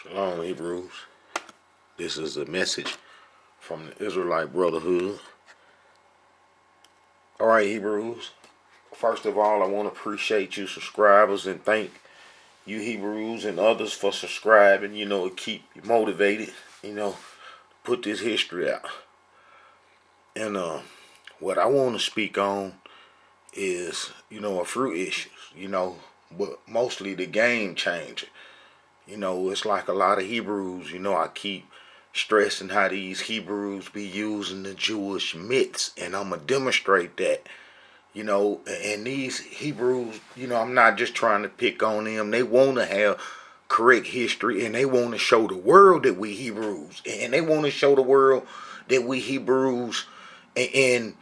Shalom, Hebrews. This is a message from the Israelite Brotherhood. Alright, Hebrews. First of all, I want to appreciate you subscribers and thank you Hebrews and others for subscribing. It keep you motivated, put this history out. And what I want to speak on is, a few issues, but mostly the game changer. It's like a lot of Hebrews, I keep stressing how these Hebrews be using the Jewish myths, and I'm going to demonstrate that, and these Hebrews, I'm not just trying to pick on them. They want to have correct history, and they want to show the world that we Hebrews, and they want to show the world that we Hebrews, and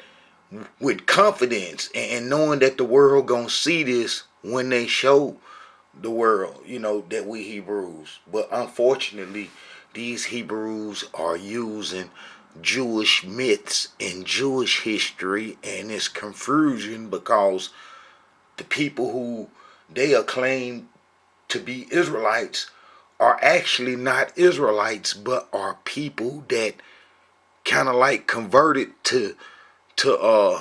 with confidence, and knowing that the world gonna see this when they show the world, that we Hebrews. But unfortunately, these Hebrews are using Jewish myths and Jewish history, and it's confusion because the people who they acclaim to be Israelites are actually not Israelites, but are people that kind of like converted to our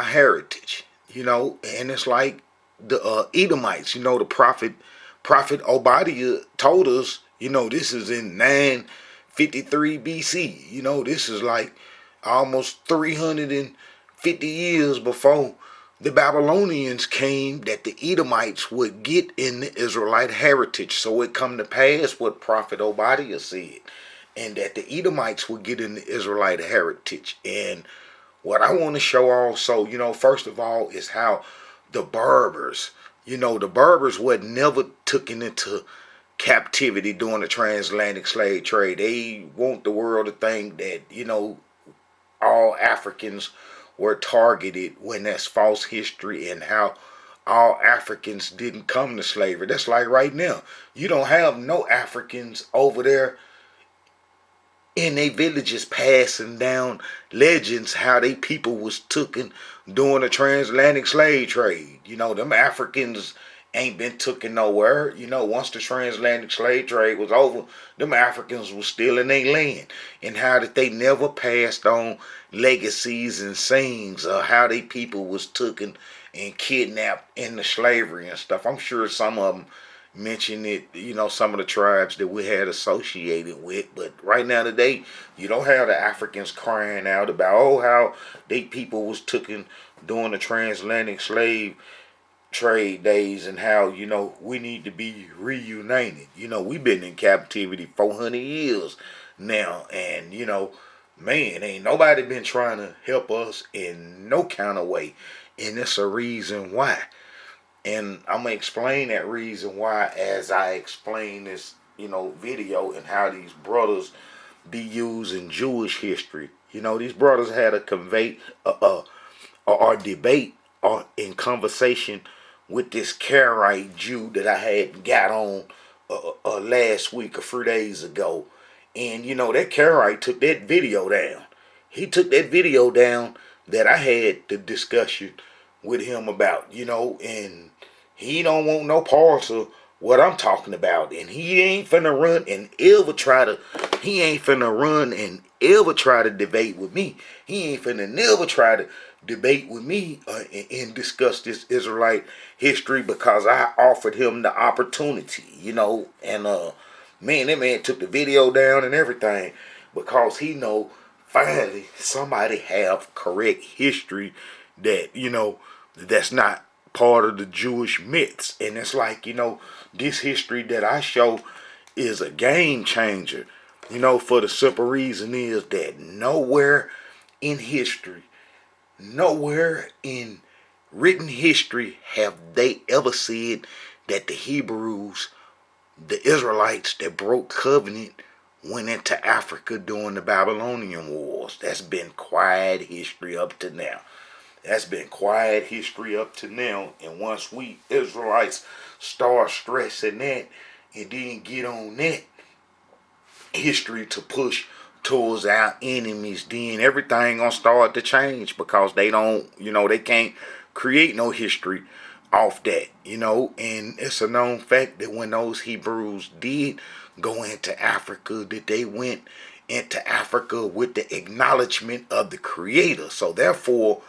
heritage, and it's like the Edomites, the prophet Obadiah told us, this is in 953 BC. This is like almost 350 years before the Babylonians came, that the Edomites would get in the Israelite heritage. So it come to pass what prophet Obadiah said, and that the Edomites would get in the Israelite heritage. And what I want to show also, first of all, is how the Berbers, the Berbers were never taken into captivity during the transatlantic slave trade. They want the world to think that, all Africans were targeted, when that's false history, and how all Africans didn't come to slavery. That's like right now. You don't have no Africans over there in they villages passing down legends how they people was taken during the transatlantic slave trade. Them Africans ain't been taken nowhere. Once the transatlantic slave trade was over, them Africans was still in their land. And how that they never passed on legacies and sayings of how they people was taken and kidnapped into slavery and stuff. I'm sure some of them mention it, some of the tribes that we had associated with. But right now today, you don't have the Africans crying out about, how they people was taken during the transatlantic slave trade days, and how, we need to be reunited. We've been in captivity 400 years now, and, man, ain't nobody been trying to help us in no kind of way. And it's a reason why. And I'm going to explain that reason why as I explain this, video, and how these brothers be using Jewish history. These brothers had a debate or in conversation with this Karaite Jew that I had got on last week, a few days ago. And, that Karaite took that video down. He took that video down that I had the discussion with him about, and he don't want no parts of what I'm talking about. And he ain't finna run and ever try to debate with me. He ain't finna never try to debate with me and discuss this Israelite history, because I offered him the opportunity, and man, that man took the video down and everything, because he know finally somebody have correct history that, that's not part of the Jewish myths. And it's like, this history that I show is a game changer, for the simple reason is that nowhere in history, nowhere in written history have they ever said that the Hebrews, the Israelites that broke covenant, went into Africa during the Babylonian wars. That's been quiet history up to now. That's been quiet history up to now. And once we Israelites start stressing that, and then get on that history to push towards our enemies, then everything gonna start to change, because they don't, they can't create no history off that, and it's a known fact that when those Hebrews did go into Africa, that they went into Africa with the acknowledgement of the Creator. So therefore,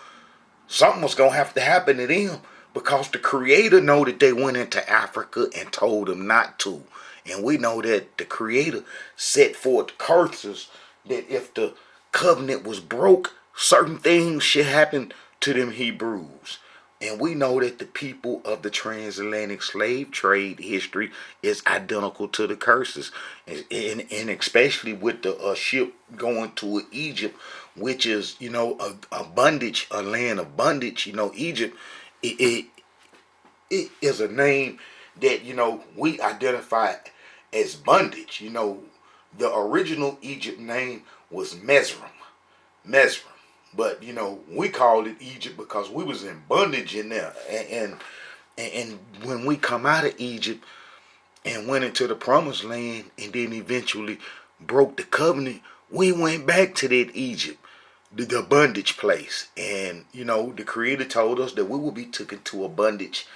something was gonna have to happen to them because the Creator know that they went into Africa and told them not to. And we know that the Creator set forth curses that if the covenant was broke, certain things should happen to them Hebrews. And we know that the people of the transatlantic slave trade history is identical to the curses. And especially with the ship going to Egypt, which is, a bondage, a land of bondage. Egypt, it, it is a name that, we identify as bondage. The original Egypt name was Mesrim. Mesrim. But we called it Egypt because we was in bondage in there. And when we come out of Egypt and went into the promised land and then eventually broke the covenant, we went back to that Egypt, the bondage place. And the Creator told us that we will be taken to a bondage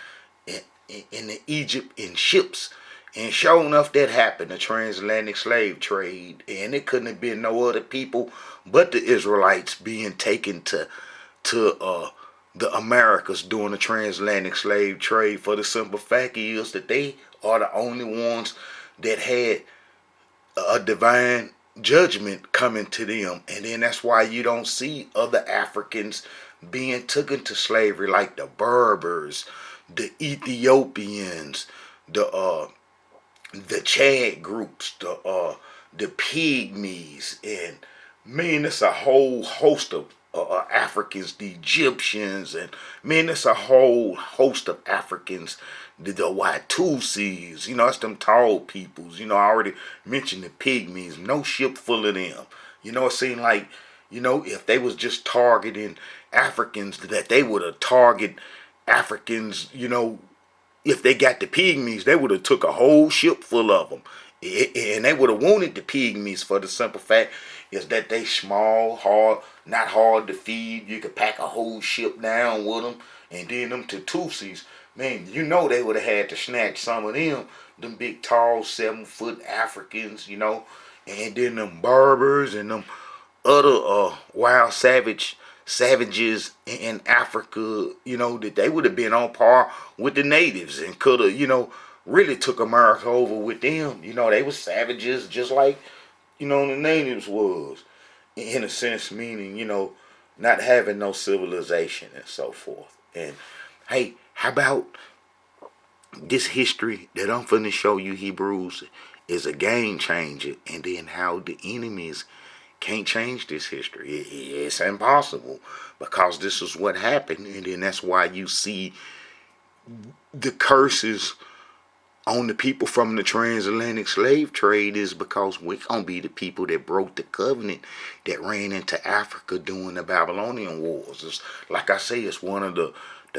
in the Egypt in ships. And sure enough, that happened, the transatlantic slave trade. And it couldn't have been no other people but the Israelites being taken to the Americas during the transatlantic slave trade, for the simple fact is that they are the only ones that had a divine judgment coming to them. And then that's why you don't see other Africans being taken to slavery, like the Berbers, the Ethiopians, the Chad groups, the Pygmies, and man, it's a whole host of Africans, the Egyptians, and man, it's a whole host of Africans, the Watusis, it's them tall peoples. I already mentioned the Pygmies, no ship full of them. It seemed like, if they was just targeting Africans, that they would have targeted Africans, if they got the Pygmies, they would have took a whole ship full of them. And they would have wanted the Pygmies for the simple fact is that they small, hard, not hard to feed. You could pack a whole ship down with them. And then them Tutsis, man, they would have had to snatch some of them big, tall, 7-foot Africans, and then them Berbers and them other wild savages in Africa, that they would have been on par with the natives and could have, really took America over with them. They were savages just like, the natives was, in a sense, meaning, not having no civilization and so forth. And hey, how about this history that I'm finna show you, Hebrews, is a game changer, and then how the enemies can't change this history. It's impossible because this is what happened, and then that's why you see the curses on the people from the transatlantic slave trade is because we're going to be the people that broke the covenant that ran into Africa during the Babylonian wars. It's, like I say, it's one of the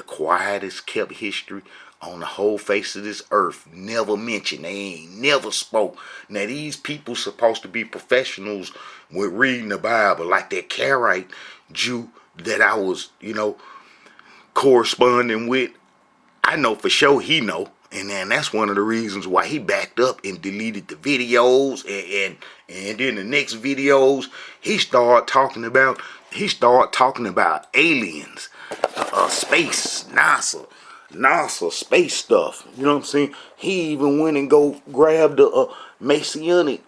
quietest kept history on the whole face of this earth. Never mentioned. They ain't never spoke. Now these people supposed to be professionals with reading the Bible, like that Karaite Jew that I was, corresponding with. I know for sure he know. And then that's one of the reasons why he backed up and deleted the videos. And then the next videos he started talking about aliens, space, NASA space stuff. You know what I'm saying? He even went and grabbed a Messianic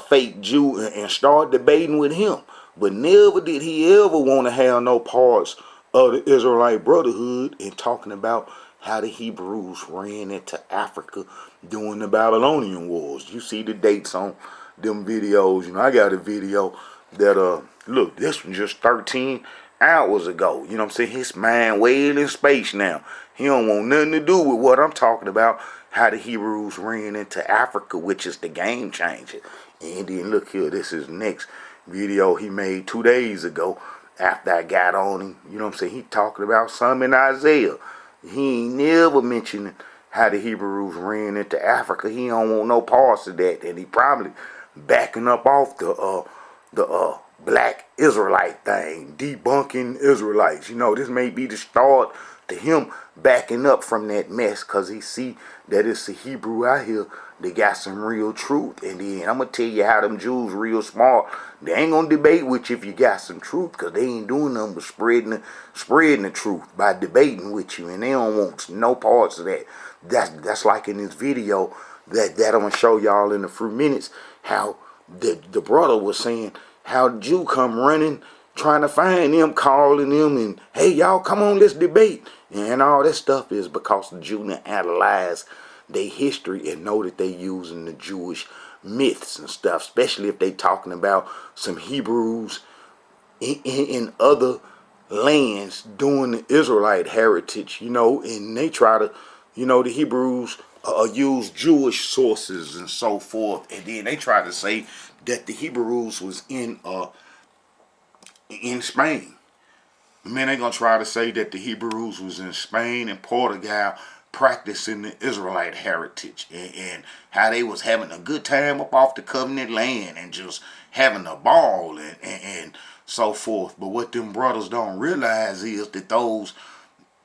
fake Jew and started debating with him. But never did he ever want to have no parts of the Israelite Brotherhood and talking about how the Hebrews ran into Africa during the Babylonian wars. You see the dates on them videos. I got a video that, look, this one just 13 hours ago. You know what I'm saying? His mind way in space now. He don't want nothing to do with what I'm talking about, how the Hebrews ran into Africa, which is the game changer. And then look here, this is next video he made 2 days ago after I got on him. You know what I'm saying? He talking about something in Isaiah. He ain't never mentioned how the Hebrews ran into Africa. He don't want no parts of that. And he probably backing up off the black Israelite thing, debunking Israelites. This may be the start to him backing up from that mess, because he see that it's a Hebrew out here that got some real truth. And then I'm going to tell you how them Jews real smart. They ain't going to debate with you if you got some truth, because they ain't doing nothing but spreading the truth by debating with you. And they don't want no parts of that. That's like in this video that I'm going to show y'all in a few minutes, how the brother was saying how the Jew come running, trying to find them, calling them, and hey, y'all, come on, let's debate. And all that stuff is because the Jew analyze their history and know that they using the Jewish myths and stuff, especially if they talking about some Hebrews in other lands doing the Israelite heritage, and they try to, the Hebrews use Jewish sources and so forth, and then they try to say that the Hebrews was in Spain. Man, they gonna try to say that the Hebrews was in Spain and Portugal practicing the Israelite heritage, and how they was having a good time up off the covenant land and just having a ball and so forth. But what them brothers don't realize is that those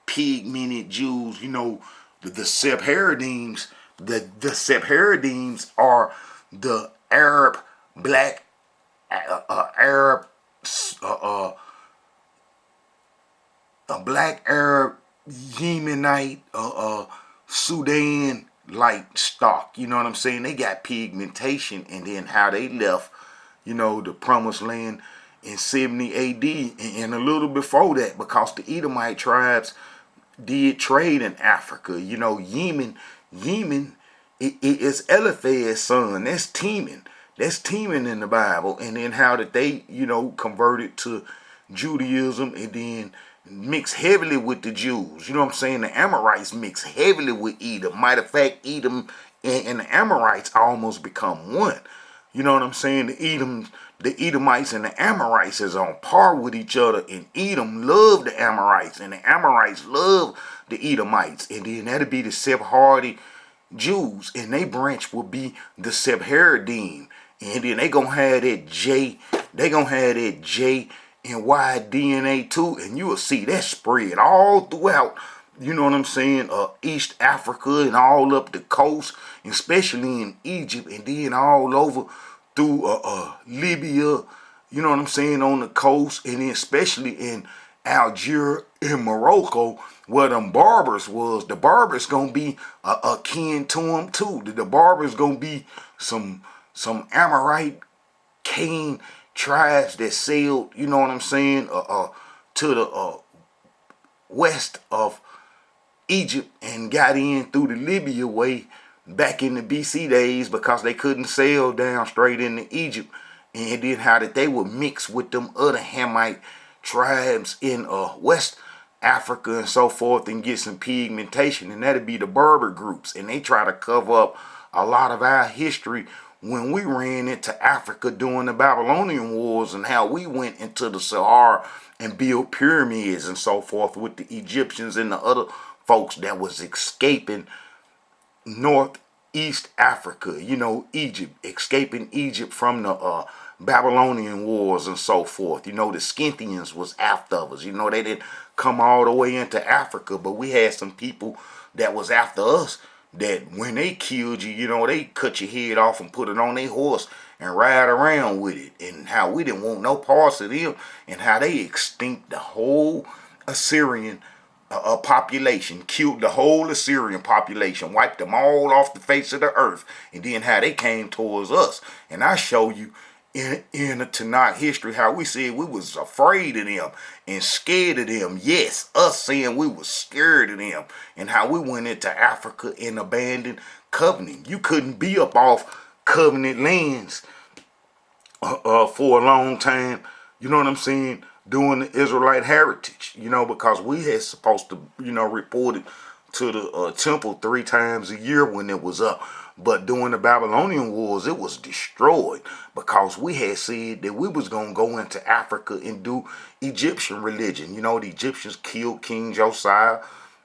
pigmented Jews, the Sephardims, the Sephardims are the Arab black Arab a black Arab Yemenite Sudan like stock. You know what I'm saying? They got pigmentation, and then how they left, the promised land in 70 AD and a little before that, because the Edomite tribes did trade in Africa. Yemen is Eliphaz's son. That's Teman. That's Teman in the Bible. And then how did they, converted to Judaism and then mix heavily with the Jews. You know what I'm saying? The Amorites mix heavily with Edom. Matter of fact, Edom and the Amorites almost become one. You know what I'm saying? The Edomites and the Amorites is on par with each other, and Edom love the Amorites, and the Amorites love the Edomites, and then that'll be the Sephardi Jews, and they branch will be the Sephardim, and then they gonna have that J and Y DNA too, and you will see that spread all throughout, you know what I'm saying, East Africa and all up the coast, especially in Egypt, and then all over through Libya, you know what I'm saying, on the coast, and then especially in Algeria and Morocco, where them Berbers was. The Berbers gonna be akin to them too. The Berbers gonna be some Amorite Cain tribes that sailed, you know what I'm saying, to the west of Egypt and got in through the Libya way back in the BC days, because they couldn't sail down straight into Egypt. And then how that they would mix with them other Hamite tribes in West Africa and so forth and get some pigmentation, and that'd be the Berber groups. And they try to cover up a lot of our history when we ran into Africa during the Babylonian wars, and how we went into the Sahara and built pyramids and so forth with the Egyptians and the other folks that was escaping Northeast Africa, Egypt, escaping Egypt from the Babylonian wars and so forth. The Scythians was after us. They didn't come all the way into Africa, but we had some people that was after us that when they killed you, they cut your head off and put it on their horse and ride around with it, and how we didn't want no parts of them, and how they extinct the whole Assyrian population, killed the whole Assyrian population, wiped them all off the face of the earth, and then how they came towards us. And I show you in the Tanakh history how we said we was afraid of them and scared of them. Yes, us saying we was scared of them, and how we went into Africa and abandoned covenant. You couldn't be up off covenant lands for a long time, you know what I'm saying, doing the Israelite heritage, because we had supposed to, report it to the temple 3 times a year when it was up. But during the Babylonian wars, it was destroyed because we had said that we was going to go into Africa and do Egyptian religion. The Egyptians killed King Josiah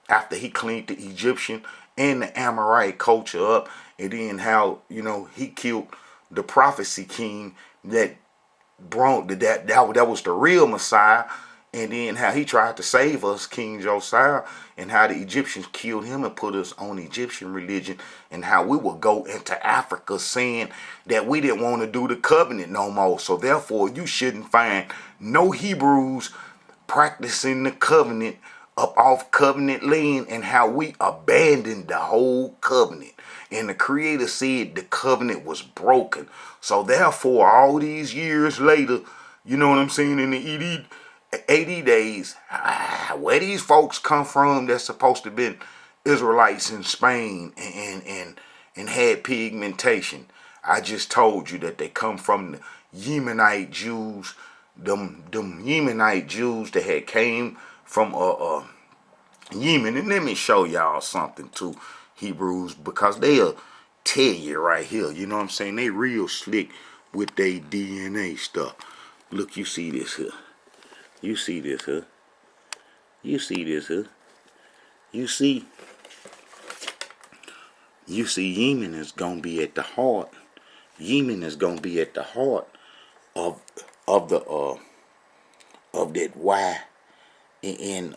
after he cleaned the Egyptian and the Amorite culture up. And then how, he killed the prophecy king that brought that was the real Messiah. And then how he tried to save us, King Josiah, and how the Egyptians killed him and put us on Egyptian religion, and how we would go into Africa saying that we didn't want to do the covenant no more. So therefore, you shouldn't find no Hebrews practicing the covenant up off covenant land, and how we abandoned the whole covenant. And the Creator said the covenant was broken. So therefore, all these years later, you know what I'm saying, in the 80 days, where these folks come from that's supposed to have been Israelites in Spain and had pigmentation. I just told you that they come from the Yemenite Jews, them Yemenite Jews that had came from Yemen. And let me show y'all something too, Hebrews, because they'll tell you right here, you know what I'm saying? They real slick with their DNA stuff. Look, you see this here. You see this here. You see this here. You see Yemen is gonna be at the heart. Yemen is gonna be at the heart of the of that Y and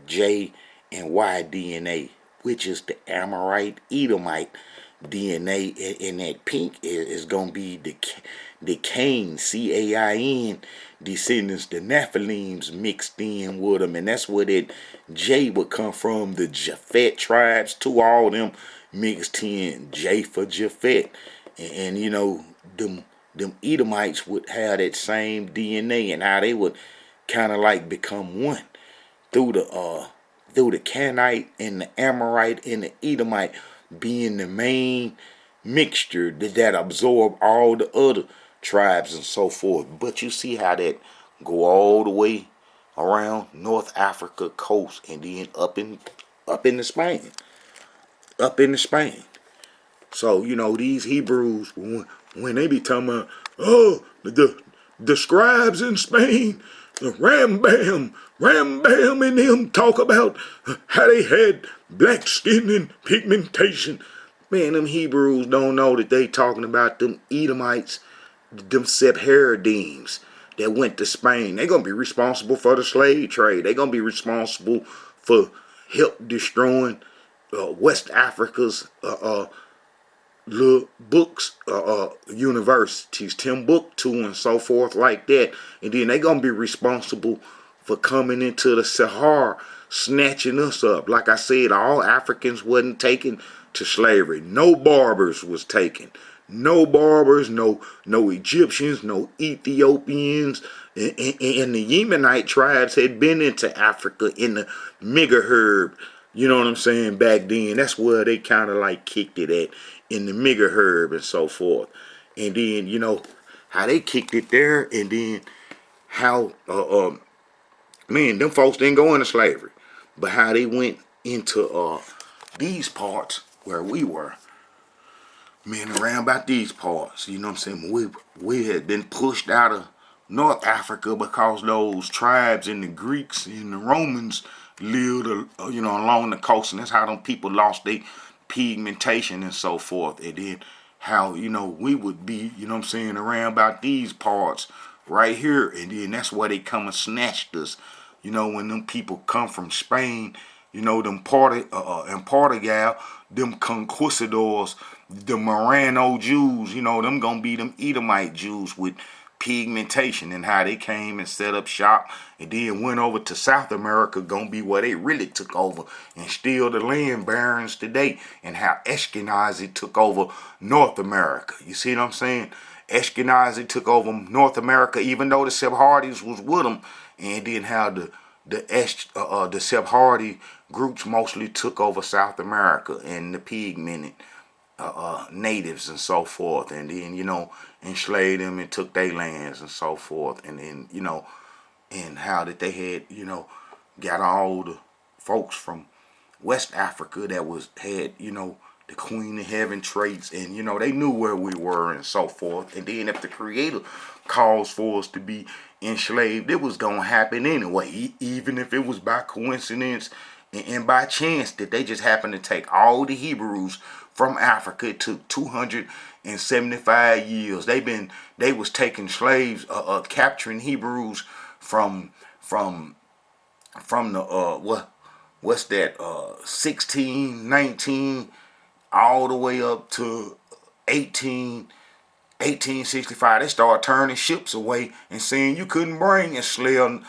J and Y DNA, which is the Amorite Edomite DNA, and that pink is gonna be the Cain, Cain descendants, the Nephilims mixed in with them, and that's where that J would come from. The Japhet tribes, to all them mixed in, J for Japhet, and you know them Edomites would have that same DNA, and how they would kind of like become one through the Canaanite and the Amorite and the Edomite being the main mixture that absorb all the other tribes and so forth. But you see how that go all the way around North Africa coast, and then up into Spain. Up into Spain. So, you know, these Hebrews, when they be talking about, oh, the scribes in Spain, the Rambam and them talk about how they had black skin and pigmentation. Man, them Hebrews don't know that they talking about them Edomites, them Sephardims that went to Spain. They going to be responsible for the slave trade. They going to be responsible for help destroying West Africa's little books, universities, Timbuktu and so forth like that. And then they gonna be responsible for coming into the Sahara, snatching us up. Like I said, all Africans wasn't taken to slavery. No barbers was taken. No barbers, no Egyptians, no Ethiopians. And the Yemenite tribes had been into Africa in the megaherb. You know what I'm saying? Back then, that's where they kind of like kicked it at, in the megaherb and so forth. And then, you know, how they kicked it there, and then how, man, them folks didn't go into slavery, but how they went into these parts where we were. Man, around about these parts, you know what I'm saying? We had been pushed out of North Africa because those tribes and the Greeks and the Romans lived, you know, along the coast, and that's how them people lost their pigmentation and so forth. And then how, you know, we would be, you know what I'm saying, around about these parts right here, and then that's why they come and snatched us. You know, when them people come from Spain, you know, them and Portugal, them conquistadors, the Morano Jews, you know, them gonna be them Edomite Jews with pigmentation, and how they came and set up shop and then went over to South America, gonna be where they really took over and still the land barons today, and how Ashkenazi took over North America. You see what I'm saying? Ashkenazi took over North America, even though the Sephardis was with them, and then how the Sephardi groups mostly took over South America and the pigmented natives and so forth, and then, you know, enslaved them and took their lands and so forth, and then, you know, and how that they had, you know, got all the folks from West Africa that had, you know, the Queen of Heaven traits, and, you know, they knew where we were and so forth. And then if the Creator calls for us to be enslaved, it was gonna happen anyway, even if it was by coincidence and by chance that they just happened to take all the Hebrews from Africa. It took 275 years. They was taking slaves, capturing Hebrews from from the what's that 16, 19, all the way up to 1865. They started turning ships away and saying you couldn't bring and sell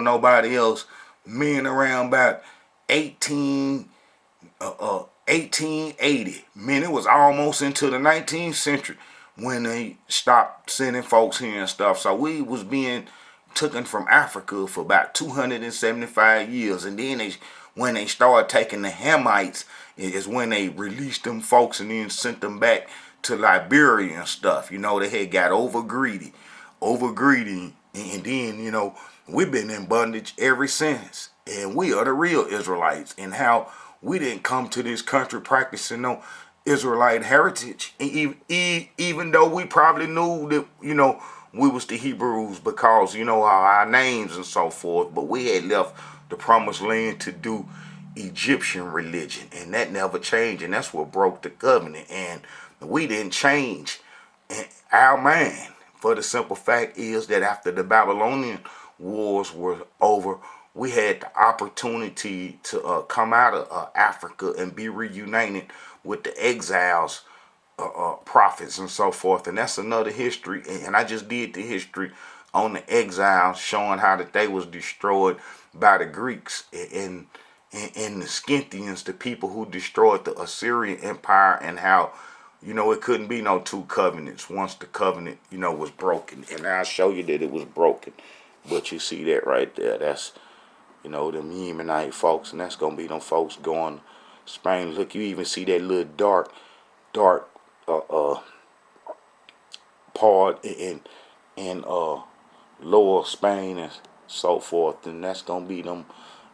nobody else. Men around about 1880. Man, it was almost into the 19th century when they stopped sending folks here and stuff. So we was being taken from Africa for about 275 years. And then when they started taking the Hamites is when they released them folks and then sent them back to Liberia and stuff. They had got over greedy. And then, we've been in bondage ever since. And we are the real Israelites. And how we didn't come to this country practicing no Israelite heritage. Even though we probably knew that, we was the Hebrews because, our names and so forth. But we had left the promised land to do Egyptian religion. And that never changed. And that's what broke the covenant. And we didn't change our mind. For the simple fact is that after the Babylonian wars were over, we had the opportunity to come out of Africa and be reunited with the exiles, prophets and so forth. And that's another history. And I just did the history on the exiles, showing how that they was destroyed by the Greeks and the Scythians, the people who destroyed the Assyrian Empire, and how it couldn't be no two covenants once the covenant, was broken. And I'll show you that it was broken. But you see that right there. That's, them Yemenite folks. And that's going to be them folks going to Spain. Look, you even see that little dark part in lower Spain and so forth. And that's going to be them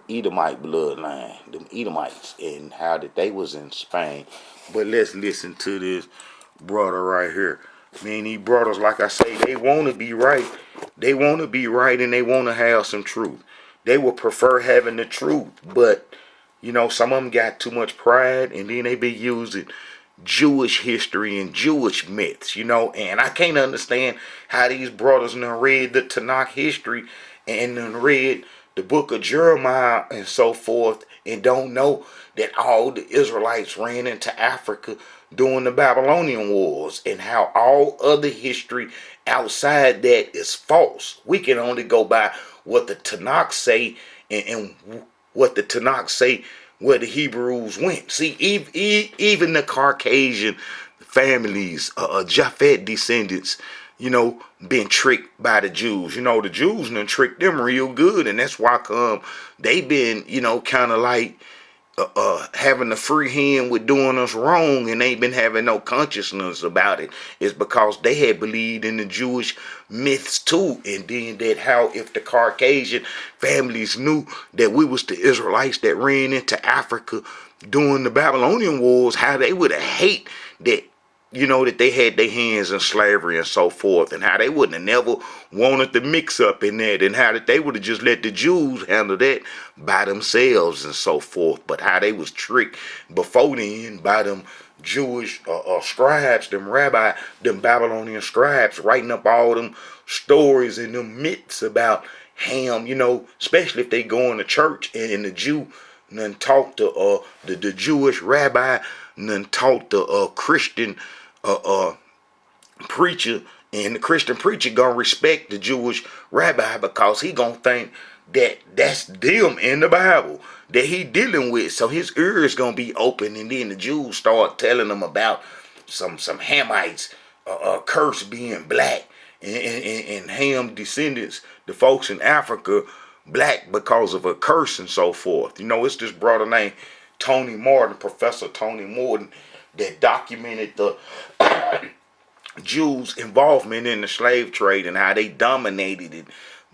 Edomite bloodline, them Edomites, and how that they was in Spain. But let's listen to this brother right here. Man, these brothers, like I say, they want to be right. They want to be right, and they want to have some truth. They would prefer having the truth, but some of them got too much pride, and then they be using Jewish history and Jewish myths, and I can't understand how these brothers done read the Tanakh history and done read the book of Jeremiah and so forth, and don't know that all the Israelites ran into Africa during the Babylonian wars, and how all other history outside that is false. We can only go by what the Tanakh say, and what the Tanakh say where the Hebrews went. See, even the Caucasian families, Japhet descendants, been tricked by the Jews. The Jews done tricked them real good, and that's why they been, kind of like having a free hand with doing us wrong, and they been having no consciousness about it. It's because they had believed in the Jewish myths too, and then that how if the Caucasian families knew that we was the Israelites that ran into Africa during the Babylonian wars, how they would have hate that that they had their hands in slavery and so forth, and how they wouldn't have never wanted to mix up in that, and how that they would have just let the Jews handle that by themselves and so forth. But how they was tricked before then by them Jewish scribes, them Babylonian scribes, writing up all them stories and them myths about Ham, especially if they go into church and the Jew and then talk to the Jewish rabbi and then talk to Christian preacher, and the Christian preacher gonna respect the Jewish rabbi because he gonna think that that's them in the Bible that he dealing with. So his ears gonna be open, and then the Jews start telling him about some Hamites curse being black, and Ham descendants, the folks in Africa, black because of a curse and so forth. It's this brother named Tony Morton, Professor Tony Morton, that documented the Jews' involvement in the slave trade and how they dominated it,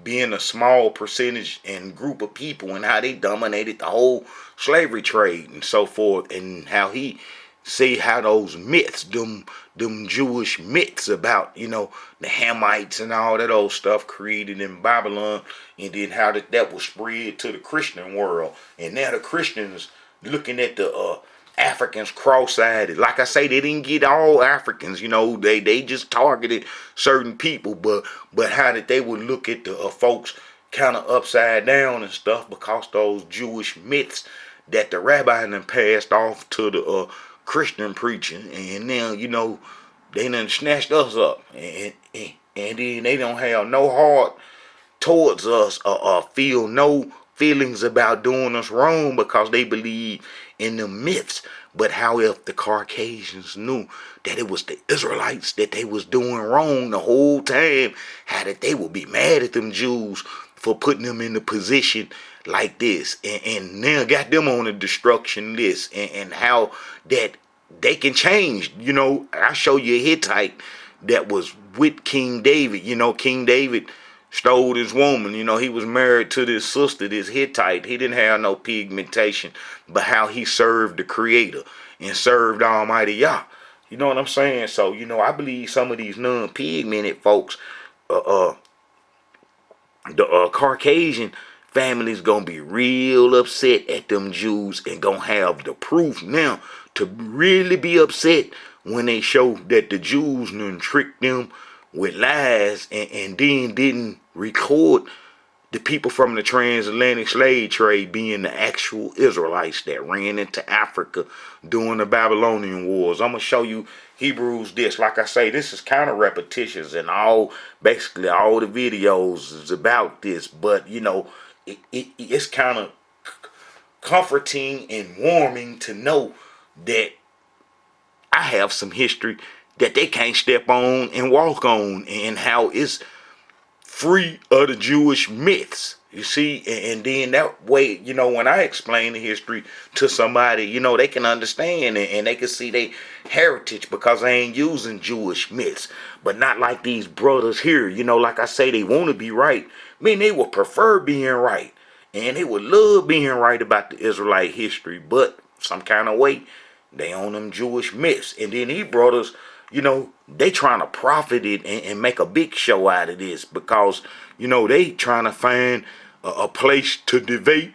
being a small percentage and group of people, and how they dominated the whole slavery trade and so forth, and how he see how those myths, them Jewish myths about, the Hamites and all that old stuff created in Babylon, and then how that was spread to the Christian world. And now the Christians looking at the Africans cross-eyed. Like I say, they didn't get all Africans, they just targeted certain people, but how that they would look at the folks kind of upside down and stuff because those Jewish myths that the rabbi and them passed off to the Christian preaching, and now they done snatched us up, and then they don't have no heart towards us, or feel no feelings about doing us wrong because they believe in the myths. But however, the Caucasians knew that it was the Israelites that they was doing wrong the whole time, how that they would be mad at them Jews for putting them in the position like this, and now got them on a destruction list, and how that they can change. I show you a Hittite that was with King David. King David stole this woman. He was married to this sister, this Hittite. He didn't have no pigmentation, but how he served the Creator and served Almighty Yah. You know what I'm saying? So, I believe some of these non-pigmented folks, the Caucasian families gonna be real upset at them Jews, and gonna have the proof now to really be upset when they show that the Jews done tricked them with lies, and then didn't record the people from the transatlantic slave trade being the actual Israelites that ran into Africa during the Babylonian wars. I'm going to show you Hebrews this. Like I say, this is kind of repetitious, and basically all the videos is about this, but it's kind of comforting and warming to know that I have some history that they can't step on and walk on, and how it's free of the Jewish myths. You see, and then that way, when I explain the history to somebody, they can understand, and they can see their heritage, because I ain't using Jewish myths. But not like these brothers here, like I say, they want to be right. I mean, they would prefer being right, and they would love being right about the Israelite history, but some kind of way, they own them Jewish myths. And then these brothers, they trying to profit it, and make a big show out of this, because they trying to find a place to debate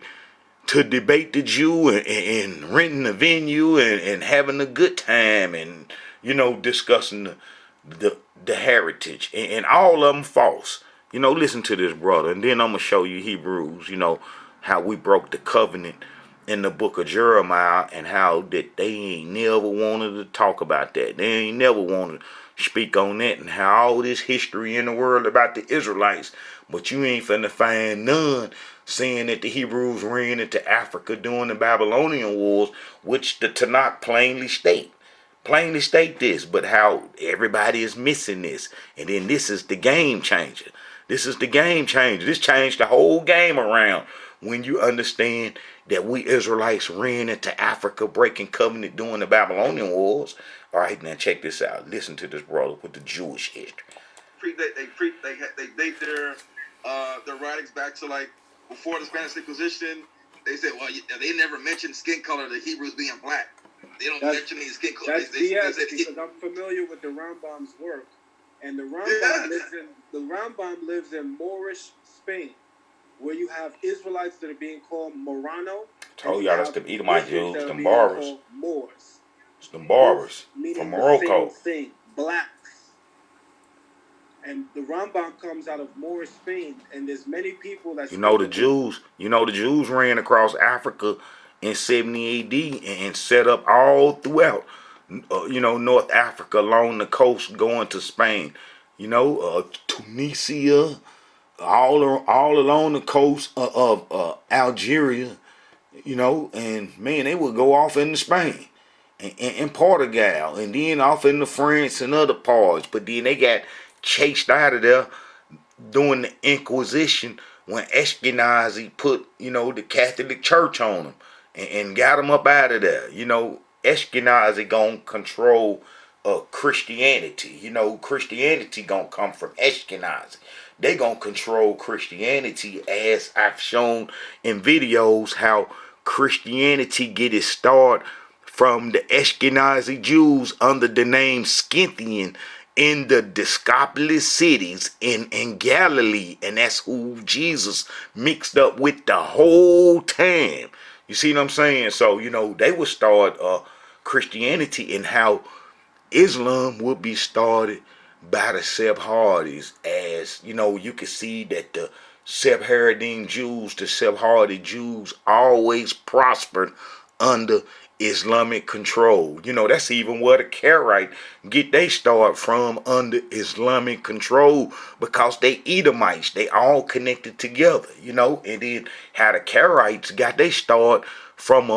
the Jew, and renting a venue, and having a good time, and discussing the heritage, and all of them false. Listen to this, brother, and then I'm gonna show you Hebrews. How we broke the covenant in the book of Jeremiah, and how that they ain't never wanted to talk about that. They ain't never wanted to speak on that, and how all this history in the world about the Israelites, but you ain't finna find none saying that the Hebrews ran into Africa during the Babylonian wars, which the Tanakh plainly state this, but how everybody is missing this. And then this is the game changer. This changed the whole game around, when you understand that we Israelites ran into Africa breaking covenant during the Babylonian wars. All right, now check this out. Listen to this brother with the Jewish history. They date their writings back to like before the Spanish Inquisition. They said, well, they never mentioned skin color, the Hebrews being black. They don't mention any skin color. That's BS, because I'm familiar with the Rambam's work, and the Rambam lives in Moorish Spain, where you have Israelites that are being called Morano. Told y'all that's the Edomite Jews, them barbers. Moors. It's them barbers from Morocco. The same thing, blacks. And the Rambam comes out of Moorish Spain, and there's many people that the Jews ran across Africa in 70 AD and set up all throughout North Africa along the coast going to Spain. Tunisia, all along the coast of Algeria, and man, they would go off into Spain and Portugal, and then off into France and other parts. But then they got chased out of there during the Inquisition, when Ashkenazi put the Catholic Church on them, and got them up out of there. Ashkenazi gonna control Christianity. Christianity gonna come from Ashkenazi. They gonna control Christianity, as I've shown in videos how Christianity get its start from the Ashkenazi Jews under the name Scythian in the Decapolis cities in Galilee, and that's who Jesus mixed up with the whole time. You see what I'm saying? So they would start Christianity, and how Islam would be started by the Sephardists, as you can see that the Sephardim Jews, the Sephardic Jews, always prospered under Islamic control. You know, that's even where the Karaite get they start from, under Islamic control, because they Edomites, they all connected together, you know. And then how the Karaites got they start from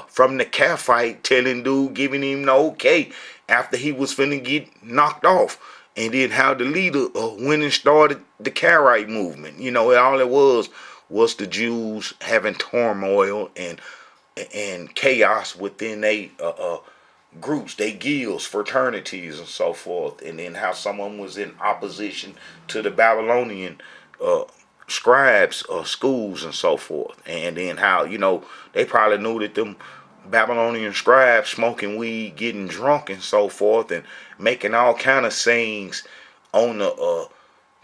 from the Kaphite telling dude, giving him the okay after he was finna get knocked off. And then how the leader went and started the Karaite movement. You know, all it was the Jews having turmoil and chaos within they groups, they guilds, fraternities, and so forth. And then how someone was in opposition to the Babylonian uh, scribes schools and so forth. And then how, you know, they probably knew that them Babylonian scribes smoking weed, getting drunk, and so forth, and making all kind of sayings on the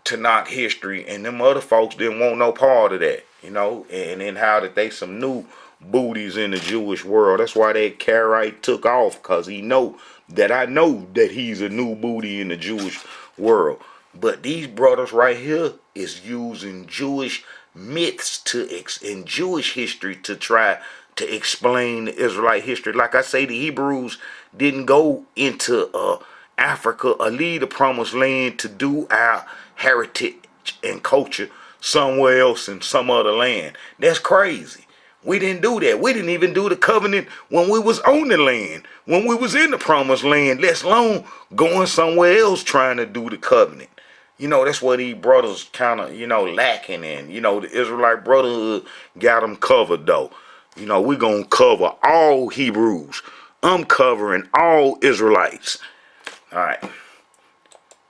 Tanakh history, and them other folks didn't want no part of that, you know. And then how that they some new booties in the Jewish world. That's why that Karaite took off, because he know that I know that he's a new booty in the Jewish world. But these brothers right here is using Jewish myths in Jewish history to try to explain the Israelite history. Like I say, the Hebrews didn't go into Africa or leave the promised land to do our heritage and culture somewhere else in some other land. That's crazy. We didn't do that. We didn't even do the covenant when we was on the land, when we was in the promised land, let alone going somewhere else trying to do the covenant. You know, that's what these brothers kind of, you know, lacking in. You know, the Israelite brotherhood got them covered, though. You know, we're going to cover all Hebrews. I'm covering all Israelites. All right.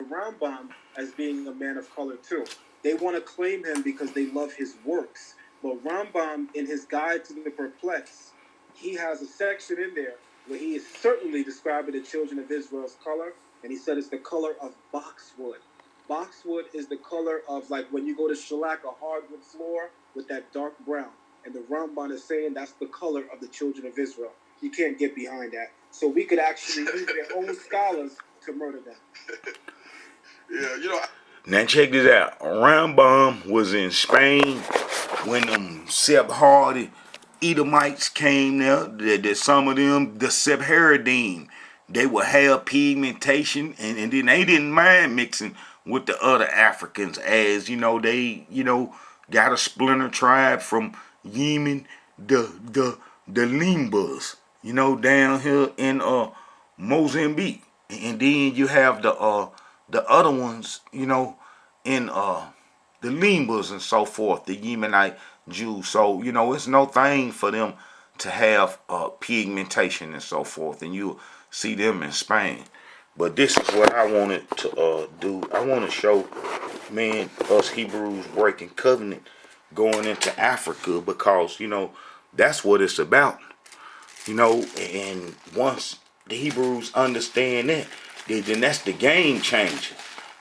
Rambam as being a man of color too. They want to claim him because they love his works. But Rambam, in his Guide to the Perplexed, he has a section in there where he is certainly describing the children of Israel's color, and he said it's the color of boxwood. Boxwood is the color of, like, when you go to shellac, a hardwood floor with that dark brown. And the Rambam is saying that's the color of the children of Israel. You can't get behind that. So we could actually use their own scholars to murder them. Yeah, you know. Now check this out. Rambam was in Spain when them Sephardi Edomites came there. That some of them, the Sephardim, they would have pigmentation, and then they didn't mind mixing with the other Africans, as you know, they, you know, got a splinter tribe from Yemen, the Limbas, you know, down here in Mozambique. And then you have the other ones, you know, in the Limbas and so forth, the Yemenite Jews. So, you know, it's no thing for them to have pigmentation and so forth, and you see them in Spain. But this is what I wanted to do. I want to show, man, us Hebrews breaking covenant going into Africa, because, you know, that's what it's about. You know, and once the Hebrews understand that, then that's the game changer.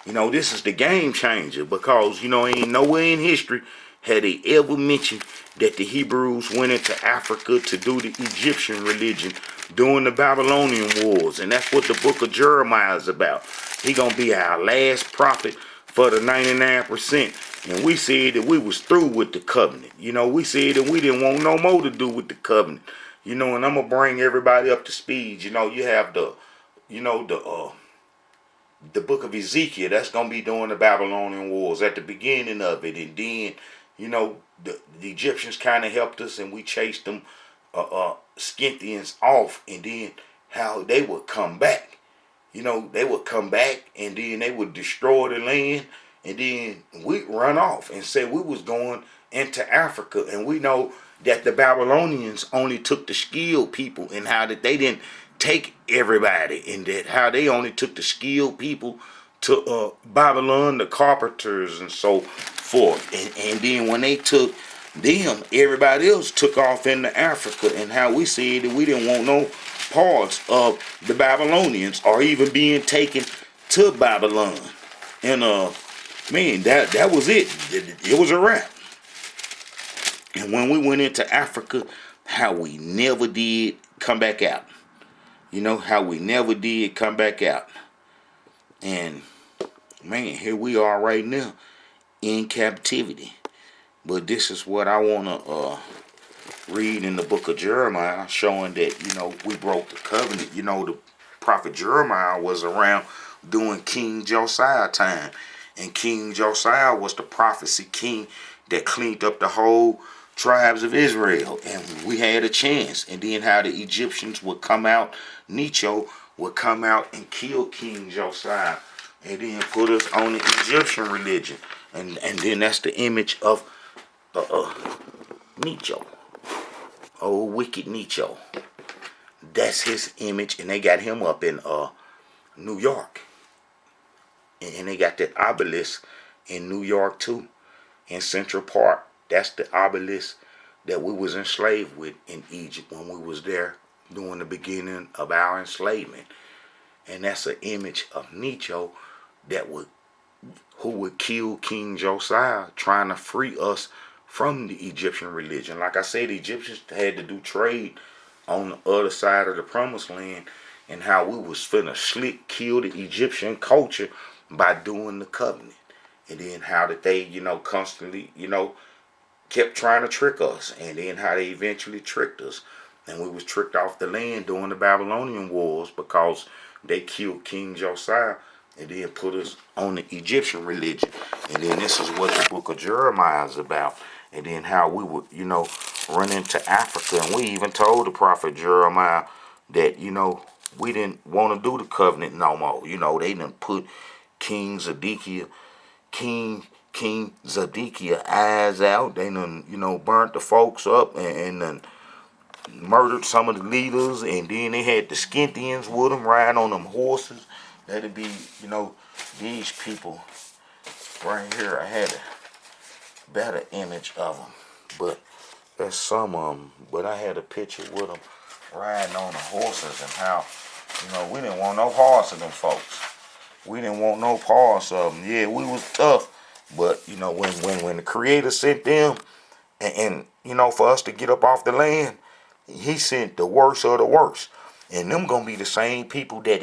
You know, this is the game changer, because, you know, ain't nowhere in history had they ever mentioned that the Hebrews went into Africa to do the Egyptian religion during the Babylonian wars. And that's what the book of Jeremiah is about. He gonna be our last prophet for the 99%. And we said that we was through with the covenant. You know, we said that we didn't want no more to do with the covenant. You know, and I'm gonna bring everybody up to speed. You know, you have the book of Ezekiel. That's gonna be during the Babylonian wars at the beginning of it, and then, you know, the Egyptians kind of helped us, and we chased them Scythians off, and then how they would come back. You know, they would come back, and then they would destroy the land, and then we'd run off and say we was going into Africa. And we know that the Babylonians only took the skilled people, and how that they didn't take everybody, and that how they only took the skilled people to Babylon, the carpenters and so forth. And then when they took them, everybody else took off into Africa, and how we said that we didn't want no parts of the Babylonians or even being taken to Babylon. And man, that was it. It was a wrap. And when we went into Africa, how we never did come back out. You know, how we never did come back out. And man, here we are right now in captivity. But this is what I want to read in the book of Jeremiah, showing that, we broke the covenant. The prophet Jeremiah was around during King Josiah time. And King Josiah was the prophecy king that cleaned up the whole tribes of Israel. And we had a chance. And then how the Egyptians would come out, Necho would come out and kill King Josiah. And then put us on the Egyptian religion. And then that's the image of Necho. Oh, wicked Necho. That's his image. And they got him up in New York. And they got that obelisk in New York too, in Central Park. That's the obelisk that we was enslaved with in Egypt when we was there during the beginning of our enslavement. And that's an image of Necho who would kill King Josiah, trying to free us from the Egyptian religion. Like I said, the Egyptians had to do trade on the other side of the promised land, and how we was finna slick kill the Egyptian culture by doing the covenant. And then how that they, constantly, kept trying to trick us. And then how they eventually tricked us. And we was tricked off the land during the Babylonian wars because they killed King Josiah and then put us on the Egyptian religion. And then this is what the book of Jeremiah is about. And then how we would, run into Africa. And we even told the prophet Jeremiah that, we didn't want to do the covenant no more. They didn't put King Zedekiah eyes out. They done, burnt the folks up and done murdered some of the leaders. And then they had the Scythians with them riding on them horses. That'd be, these people right here. I had a better image of them, but there's some of them. But I had a picture with them riding on the horses, and how, we didn't want no parts of them folks. We didn't want no parts of them. Yeah, we was tough, but when the Creator sent them, and for us to get up off the land, He sent the worst of the worst, and them gonna be the same people that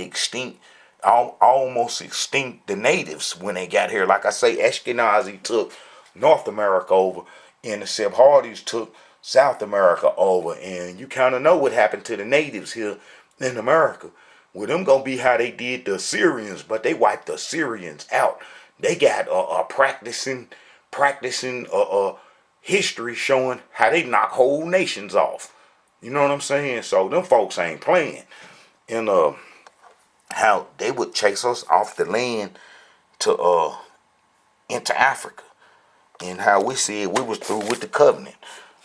almost extinct the natives when they got here. Like I say, Ashkenazi took North America over, and the Sephardics took South America over, and you kind of know what happened to the natives here in America. Well, them gonna be how they did the Assyrians, but they wiped the Assyrians out. They got practicing history showing how they knock whole nations off. You know what I'm saying? So them folks ain't playing. And how they would chase us off the land to into Africa. And how we said we was through with the covenant.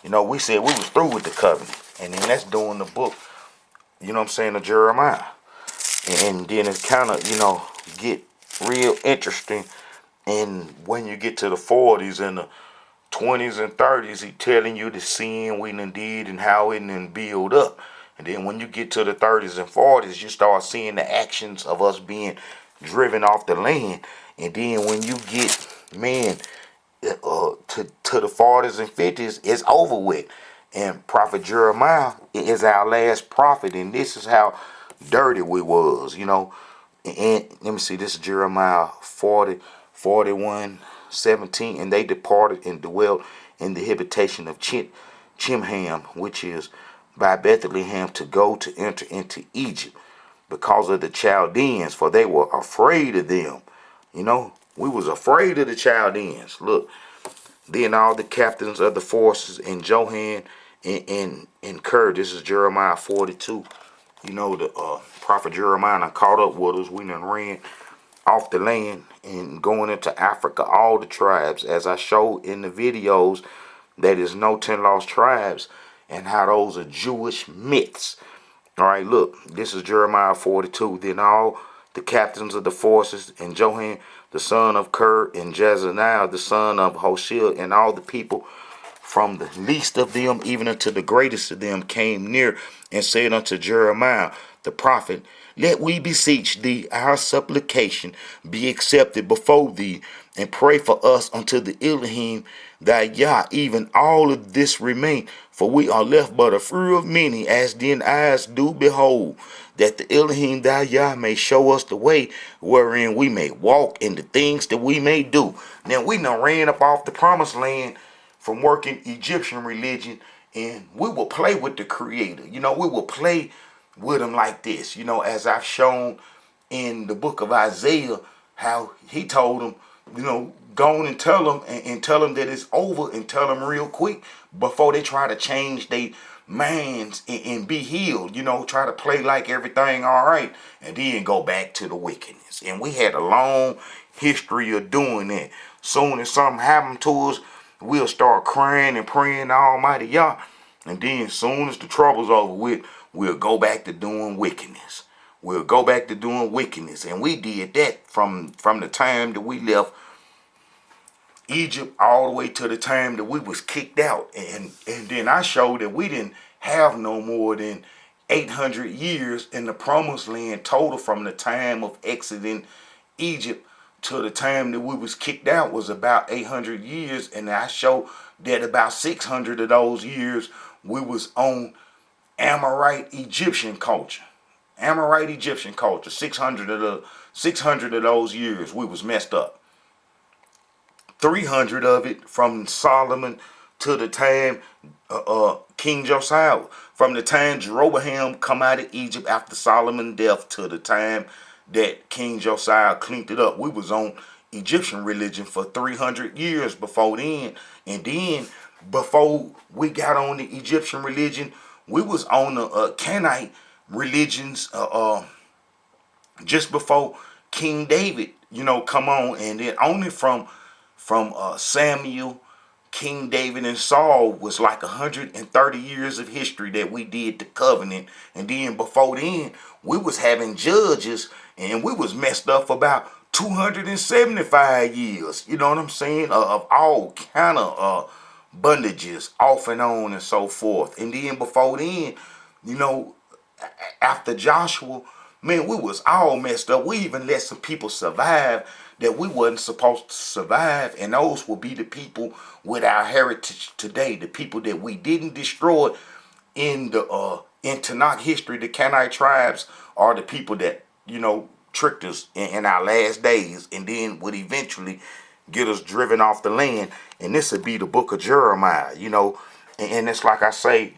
We said we was through with the covenant. And then that's doing the book, of Jeremiah. And then it kind of, get real interesting. And when you get to the 40s and the 20s and 30s, he telling you the sin we done did and how it done build up. And then when you get to the 30s and 40s, you start seeing the actions of us being driven off the land. And then when you get, to the 40s and 50s, it's over with. And Prophet Jeremiah is our last prophet, and this is how dirty we was, And let me see, this is Jeremiah 40, 41, 17. And they departed and dwelt in the habitation of Chimham, which is by Bethlehem, to go to enter into Egypt, because of the Chaldeans, for they were afraid of them. We was afraid of the Chaldeans. Look, then all the captains of the forces and Johan and Ker, this is Jeremiah 42. The prophet Jeremiah caught up with us. We done ran off the land and going into Africa, all the tribes, as I showed in the videos, that is no 10 lost tribes, and how those are Jewish myths. All right, look, this is Jeremiah 42. Then all the captains of the forces and Johan, the son of Ker, and Jezaniah, the son of Hoshea, and all the people from the least of them even unto the greatest of them came near and said unto Jeremiah the prophet, let we beseech thee, our supplication be accepted before thee, and pray for us unto the Elohim thy Yah, even all of this remain, for we are left but a few of many, as then eyes do behold, that the Elohim thy Yah may show us the way wherein we may walk, in the things that we may do. Now we done ran up off the promised land from working Egyptian religion, and we will play with the Creator. We will play with him like this. As I've shown in the book of Isaiah, how he told them, go on and tell them, and tell them that it's over, and tell them real quick before they try to change their minds and be healed. Try to play like everything all right, and then go back to the wickedness. And we had a long history of doing that. Soon as something happened to us, we'll start crying and praying to Almighty Yah. And then soon as the trouble's over with, we'll go back to doing wickedness. We'll go back to doing wickedness. And we did that from the time that we left Egypt all the way to the time that we was kicked out. And then I showed that we didn't have no more than 800 years in the promised land total, from the time of exiting Egypt to the time that we was kicked out was about 800 years. And I showed that about 600 of those years we was on Amorite Egyptian culture. 600 of those years we was messed up. 300 of it from Solomon to the time King Josiah. From the time Jeroboam come out of Egypt after Solomon's death to the time that King Josiah cleaned it up, we was on Egyptian religion for 300 years before then. And then before we got on the Egyptian religion, we was on the Canaanite religions just before King David, come on. And then only from Samuel, King David, and Saul was like 130 years of history that we did the covenant. And then before then, we was having judges, and we was messed up for about 275 years. You know what I'm saying? Of all kind of bondages, off and on and so forth. And then before then, after Joshua, man, we was all messed up. We even let some people survive that we wasn't supposed to survive, and those will be the people with our heritage today, the people that we didn't destroy in the in Tanakh history. The Canaanite tribes are the people that tricked us in our last days, and then would eventually get us driven off the land. And this would be the book of Jeremiah, and it's like I say,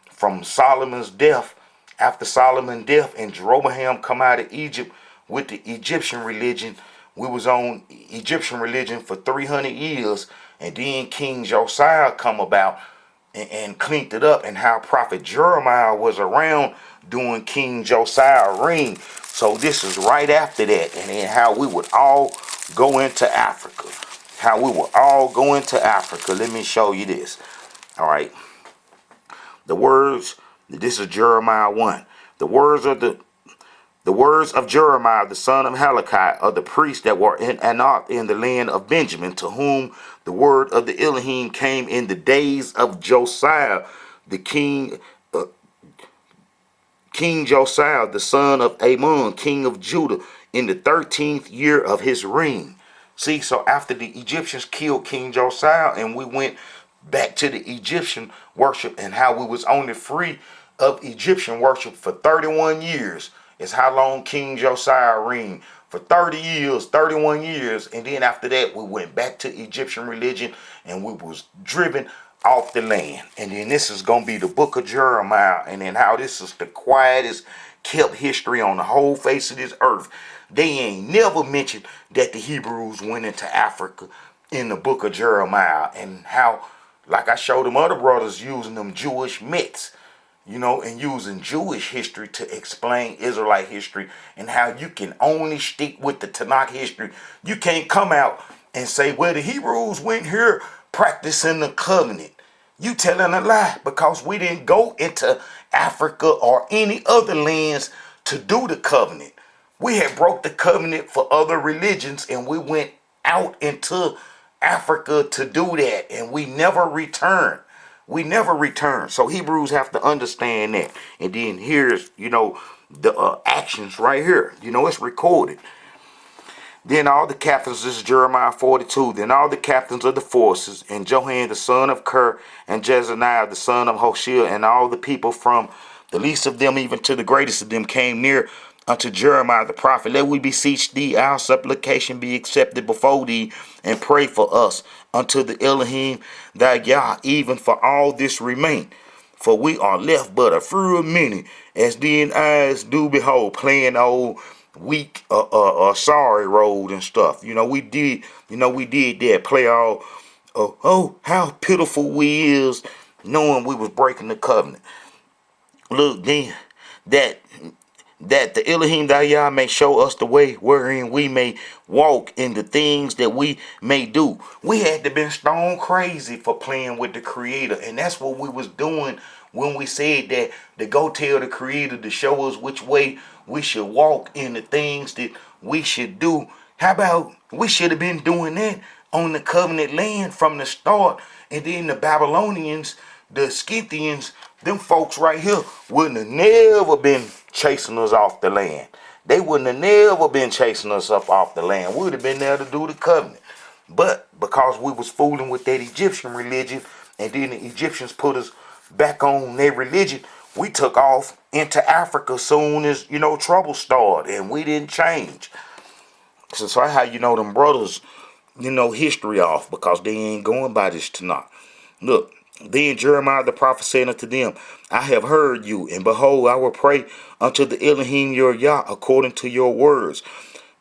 from Solomon's death. After Solomon's death and Jeroboam come out of Egypt with the Egyptian religion, we was on Egyptian religion for 300 years. And then King Josiah come about and cleaned it up, and how Prophet Jeremiah was around during King Josiah's reign. So this is right after that. And then how we would all go into Africa. Let me show you this. All right. This is Jeremiah 1. The words of Jeremiah, the son of Halakah, of the priests that were in Anak in the land of Benjamin, to whom the word of the Elohim came in the days of Josiah, the king, King Josiah, the son of Amon, king of Judah, in the 13th year of his reign. See, so after the Egyptians killed King Josiah, and we went back to the Egyptian worship, and how we was only free of Egyptian worship for 31 years is how long King Josiah reigned. For 31 years. And then after that, we went back to Egyptian religion, and we was driven off the land. And then this is going to be the book of Jeremiah, and then how this is the quietest kept history on the whole face of this earth. They ain't never mentioned that the Hebrews went into Africa in the book of Jeremiah, and how, like I showed them other brothers using them Jewish myths, and using Jewish history to explain Israelite history, and how you can only stick with the Tanakh history. You can't come out and say, well, the Hebrews went here practicing the covenant. You telling a lie, because we didn't go into Africa or any other lands to do the covenant. We had broke the covenant for other religions, and we went out into Africa to do that, and we never returned. So Hebrews have to understand that. And then here's, the actions right here. It's recorded. Then all the captains, this is Jeremiah 42, then all the captains of the forces, and Johan the son of Ker, and Jezaniah the son of Hoshea, and all the people from the least of them even to the greatest of them came near unto Jeremiah the prophet, let we beseech thee, our supplication be accepted before thee, and pray for us unto the Elohim thy Yah, even for all this remain. For we are left but a few of many, as thine eyes do behold, playing old weak sorry road and stuff. We did that, play all oh how pitiful we is, knowing we was breaking the covenant. Look then, that the Elohim thy Yah may show us the way wherein we may walk in the things that we may do. We had to been stone crazy for playing with the Creator, and that's what we was doing when we said that to go tell the Creator to show us which way we should walk in the things that we should do. How about we should have been doing that on the covenant land from the start, and then the Babylonians, the Scythians, them folks right here wouldn't have never been chasing us off the land. They wouldn't have never been chasing us up off the land. We would have been there to do the covenant. But because we was fooling with that Egyptian religion, and then the Egyptians put us back on their religion, we took off into Africa soon as, trouble started, and we didn't change. So that's how them brothers, history off, because they ain't going by this tonight. Look, then Jeremiah the prophet said unto them, I have heard you, and behold, I will pray unto the Elohim your Yah according to your words.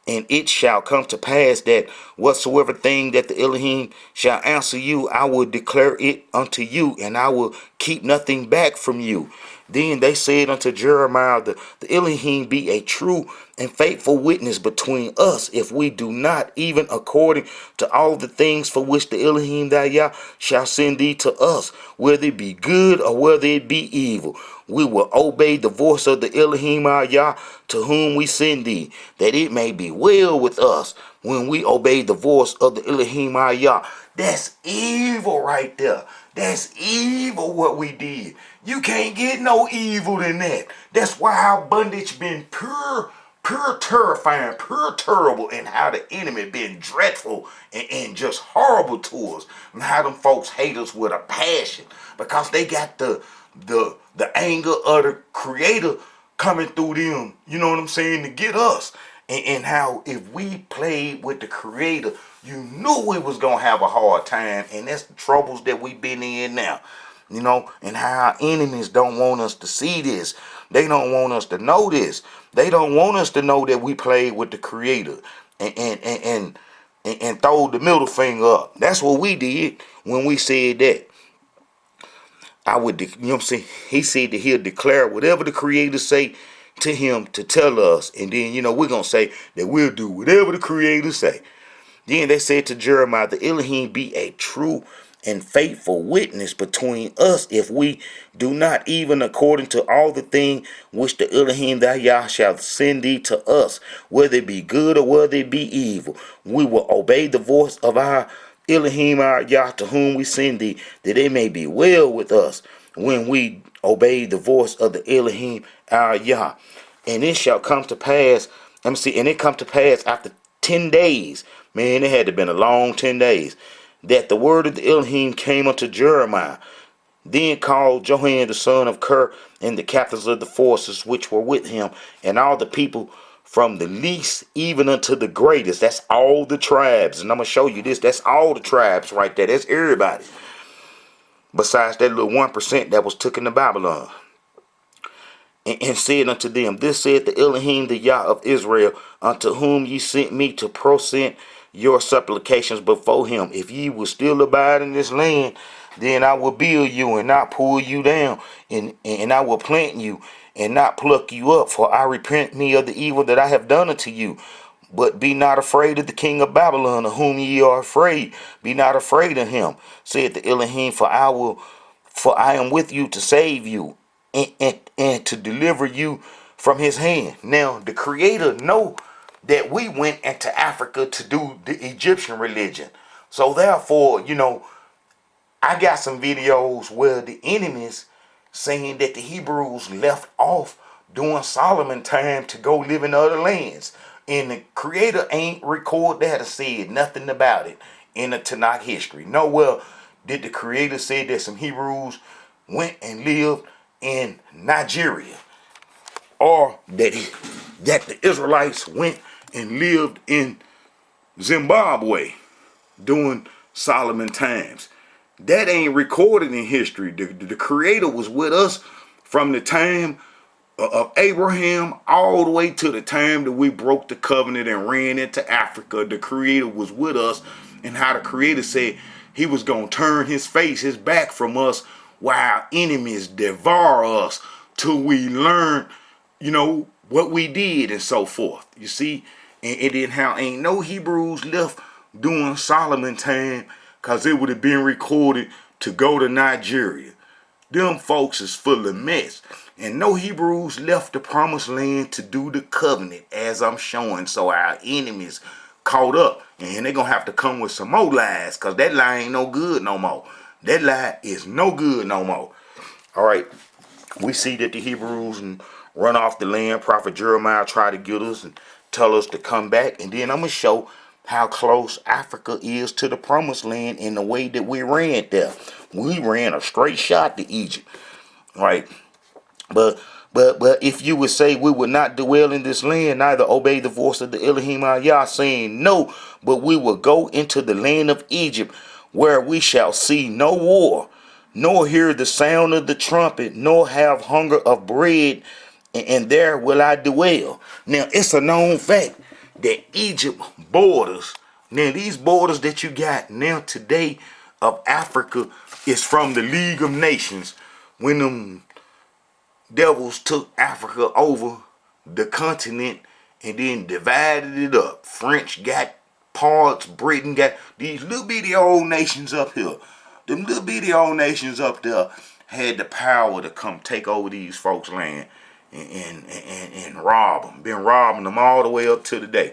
And it shall come to pass that whatsoever thing that the Elohim shall answer you, I will declare it unto you, and I will keep nothing back from you. Then they said unto Jeremiah, the Elohim be a true and faithful witness between us, if we do not, even according to all the things for which the Elohim thy Yah shall send thee to us, whether it be good or whether it be evil. We will obey the voice of the Elohim our Yah, to whom we send thee, that it may be well with us when we obey the voice of the Elohim our Yah. That's evil right there. That's evil what we did. You can't get no evil than that. That's why our bondage been pure terrifying, pure terrible, and how the enemy been dreadful and just horrible to us. And how them folks hate us with a passion, because they got the anger of the Creator coming through them, you know what I'm saying, to get us. And how if we played with the Creator, you knew we was going to have a hard time. And that's the troubles that we've been in now. And how our enemies don't want us to see this. They don't want us to know this. They don't want us to know that we played with the Creator and throw the middle finger up. That's what we did when we said that. He said that he'll declare whatever the Creator say to him to tell us. And then, we're going to say that we'll do whatever the Creator say. Then they said to Jeremiah, the Elohim be a true and faithful witness between us, if we do not, even according to all the thing which the Elohim thy Yah shall send thee to us, whether it be good or whether it be evil. We will obey the voice of our Elohim our Yah, to whom we send thee, that it may be well with us when we obey the voice of the Elohim our Yah. And it shall come to pass, and it come to pass after 10 days, man, it had to been a long 10 days, that the word of the Elohim came unto Jeremiah. Then called Johan the son of Ker, and the captains of the forces which were with him, and all the people from the least even unto the greatest. That's all the tribes. And I'm going to show you this. That's all the tribes right there. That's everybody. Besides that little 1% that was taken to Babylon. And said unto them, this said the Elohim, the Yah of Israel, unto whom ye sent me to present your supplications before him. If ye will still abide in this land, then I will build you and not pull you down, and I will plant you and not pluck you up, for I repent me of the evil that I have done unto you. But be not afraid of the king of Babylon, of whom ye are afraid. Be not afraid of him, said the Elohim, for I am with you to save you and to deliver you from his hand. Now, the Creator know that we went into Africa to do the Egyptian religion. So therefore, I got some videos where the enemies saying that the Hebrews left off during Solomon time to go live in other lands. And the Creator ain't record that or said nothing about it in the Tanakh history. Nowhere did the Creator say that some Hebrews went and lived in Nigeria. or that the Israelites went and lived in Zimbabwe during Solomon times. That ain't recorded in history. The Creator was with us from the time of Abraham all the way to the time that we broke the covenant and ran into Africa. The Creator was with us, and how the Creator said he was going to turn his back from us while enemies devour us till we learn, what we did and so forth. You see, and then how ain't no Hebrews left during Solomon time, because it would have been recorded to go to Nigeria. Them folks is full of mess. And no Hebrews left the promised land to do the covenant, as I'm showing. So our enemies caught up. And they're going to have to come with some more lies, because that lie ain't no good no more. That lie is no good no more. All right. We see that the Hebrews run off the land. Prophet Jeremiah tried to get us and tell us to come back. And then I'm going to show how close Africa is to the promised land in the way that we ran there. We ran a straight shot to Egypt. Right. But if you would say we would not dwell in this land, neither obey the voice of the Elohim Yah, saying no, but we will go into the land of Egypt, where we shall see no war, nor hear the sound of the trumpet, nor have hunger of bread, and there will I dwell. Now, it's a known fact that Egypt borders, now these borders that you got now today of Africa is from the League of Nations, when them devils took Africa over the continent and then divided it up. French got parts, Britain got these little bitty old nations up here. Them little bitty old nations up there had the power to come take over these folks' land and rob them. Been robbing them all the way up to today.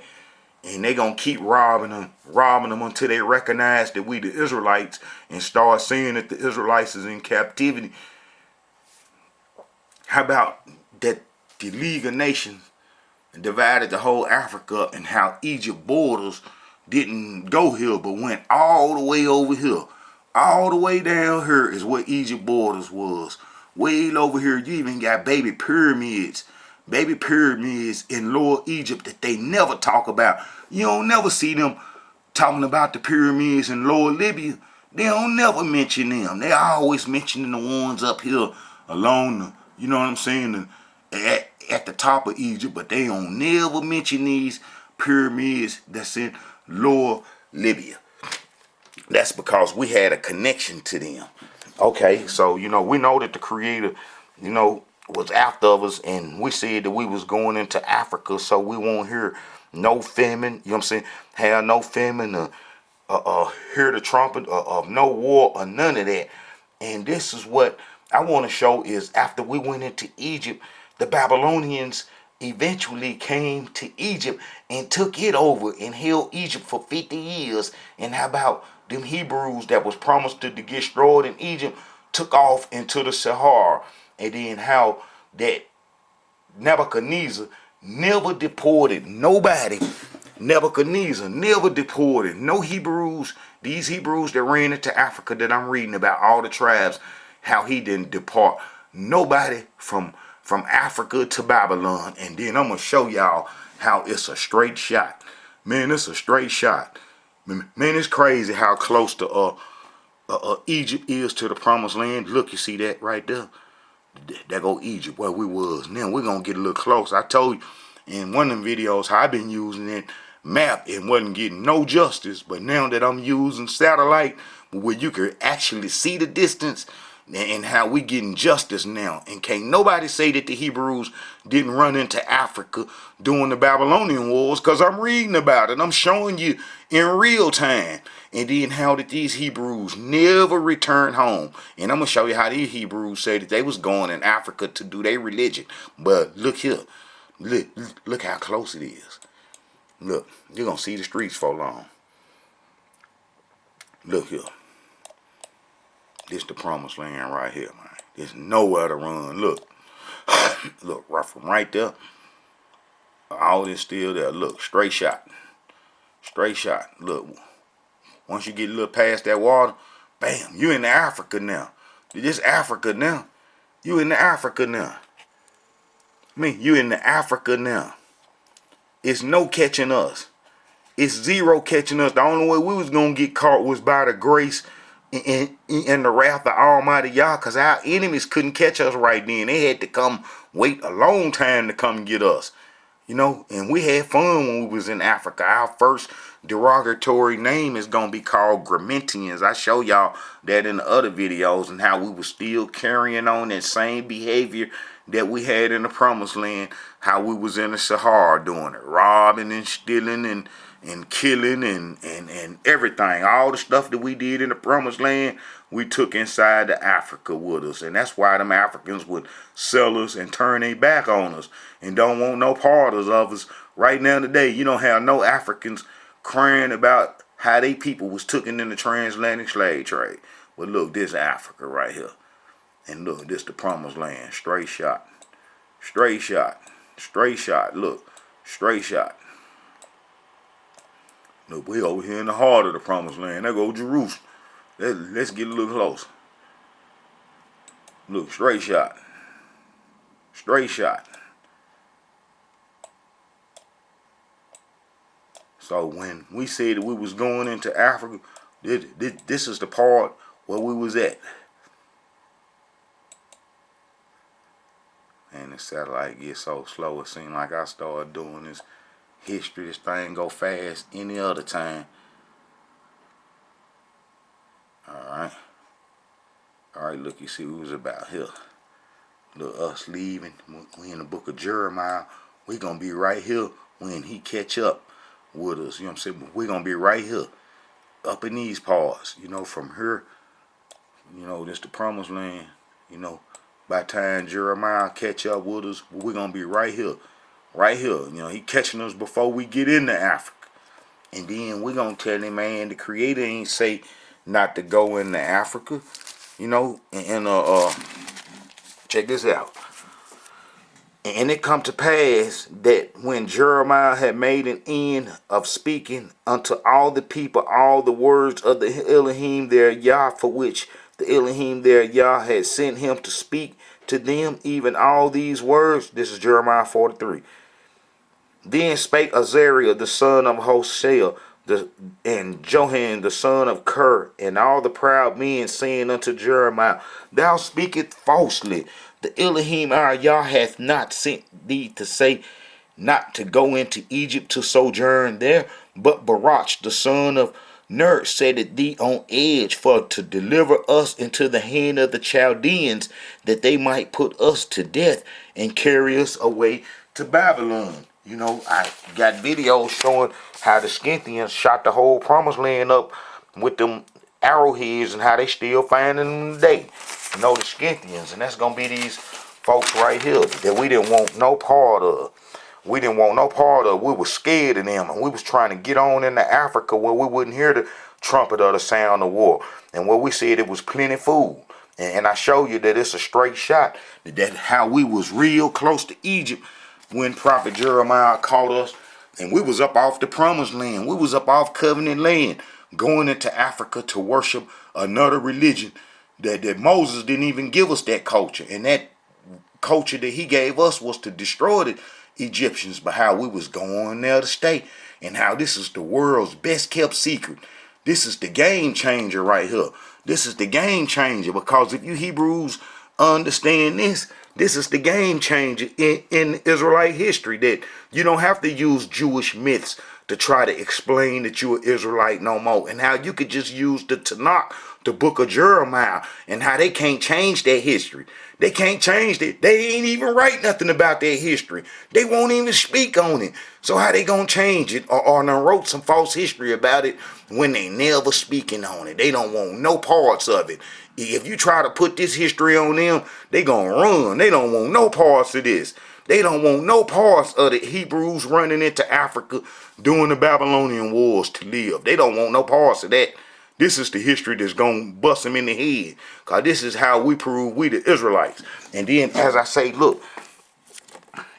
And they gonna keep robbing them until they recognize that we the Israelites and start saying that the Israelites is in captivity. How about that the League of Nations divided the whole Africa up, and how Egypt borders didn't go here but went all the way over here. All the way down here is where Egypt borders was. Way over here you even got baby pyramids in Lower Egypt that they never talk about. You don't never see them talking about the pyramids in Lower Libya. They don't never mention them. They always mentioning the ones up here along the, you know what I'm saying, at the top of Egypt, but they don't never mention these pyramids that's in Lower Libya. That's because we had a connection to them. Okay, so we know that the Creator, was after us, and we said that we was going into Africa, so we won't hear no famine. You know what I'm saying? Have no famine, hear the trumpet of no war or none of that. And this is what I want to show is after we went into Egypt, the Babylonians eventually came to Egypt and took it over and held Egypt for 50 years. And how about them Hebrews that was promised to get destroyed in Egypt took off into the Sahara? And then how that Nebuchadnezzar never deported nobody. Nebuchadnezzar never deported no Hebrews. These Hebrews that ran into Africa that I'm reading about, all the tribes, how he didn't deport nobody from Africa to Babylon. And then I'm going to show y'all how it's a straight shot. Man, it's a straight shot. Man, it's crazy how close to Egypt is to the promised land. Look, you see that right there? There go Egypt, where we was. Now we're going to get a little close. I told you in one of them videos how I've been using that map and wasn't getting no justice. But now that I'm using satellite, where you can actually see the distance, and how we getting justice now. And can't nobody say that the Hebrews didn't run into Africa during the Babylonian wars, because I'm reading about it. I'm showing you in real time. And then how did these Hebrews never return home? And I'm going to show you how these Hebrews say that they was going in Africa to do their religion. But look here. Look how close it is. Look, you're going to see the streets for long. Look here. This the promised land right here, man. There's nowhere to run. Look. Look, right from right there. All this still there. Look, straight shot. Straight shot. Look. Once you get a little past that water, bam, you in Africa now. This Africa now. You in Africa now. Man, you in the Africa now. It's no catching us. It's zero catching us. The only way we was gonna get caught was by the grace and the wrath of Almighty Yah, because our enemies couldn't catch us right then. They had to come wait a long time to come get us. And we had fun when we was in Africa. Our first derogatory name is going to be called Gramentians. I show y'all that in the other videos, and how we were still carrying on that same behavior that we had in the Promised Land, how we was in the Sahara doing it, robbing and stealing and killing and everything. All the stuff that we did in the Promised Land, we took inside to Africa with us. And that's why them Africans would sell us and turn their back on us and don't want no part of us. Right now today, you don't have no Africans crying about how they people was taken in the transatlantic slave trade. But look, this Africa right here. And look, this the Promised Land. Straight shot. Straight shot. Straight shot. Look. Straight shot. Look, we over here in the heart of the Promised Land. There go Jerusalem. Let's get a little closer. Look, straight shot. Straight shot. So when we said that we was going into Africa, this is the part where we was at. And the satellite gets so slow, it seemed like I started doing this history. This thing go fast any other time. Alright, look, you see we was about here. Look, us leaving. We in the book of Jeremiah. We gonna be right here when he catch up with us. You know what I'm saying? But we gonna be right here. Up in these parts. From here. This the Promised Land. By the time Jeremiah catch up with us, we gonna be right here. Right here. He catching us before we get into Africa. And then we gonna tell him, man, the Creator ain't say not to go into Africa. Check this out. And it come to pass that when Jeremiah had made an end of speaking unto all the people all the words of the Elohim their Yah, for which the Elohim their Yah had sent him to speak to them, even all these words. This is Jeremiah 43. Then spake Azariah the son of Hosea, and Johan the son of Ker, and all the proud men, saying unto Jeremiah, Thou speakest falsely. The Elohim our Yah hath not sent thee to say not to go into Egypt to sojourn there, but Baruch the son of Ner set thee on edge for to deliver us into the hand of the Chaldeans, that they might put us to death and carry us away to Babylon. I got videos showing how the Scythians shot the whole Promised Land up with them arrowheads and how they still finding them today. The Scythians, and that's gonna be these folks right here that we didn't want no part of. We didn't want no part of. We were scared of them, and we was trying to get on into Africa where we wouldn't hear the trumpet or the sound of war, and where we said it was plenty food. And I show you that it's a straight shot. That how we was real close to Egypt when Prophet Jeremiah caught us, and we was up off the Promised Land. We was up off covenant land, going into Africa to worship another religion that Moses didn't even give us that culture. And that culture that he gave us was to destroy the Egyptians, but how we was going there to stay, and how this is the world's best kept secret. This is the game changer right here. This is the game changer, because if you Hebrews understand this, this is the game changer in Israelite history, that you don't have to use Jewish myths to try to explain that you're an Israelite no more, and how you could just use the Tanakh, the book of Jeremiah, and how they can't change their history. They can't change it. They ain't even write nothing about their history. They won't even speak on it. So how they gonna change it, or done wrote some false history about it when they never speaking on it? They don't want no parts of it. If you try to put this history on them, they gonna run. They don't want no parts of this. They don't want no parts of the Hebrews running into Africa during the Babylonian wars to live. They don't want no parts of that. This is the history that's going to bust them in the head. Because this is how we prove we the Israelites. And then, as I say, look.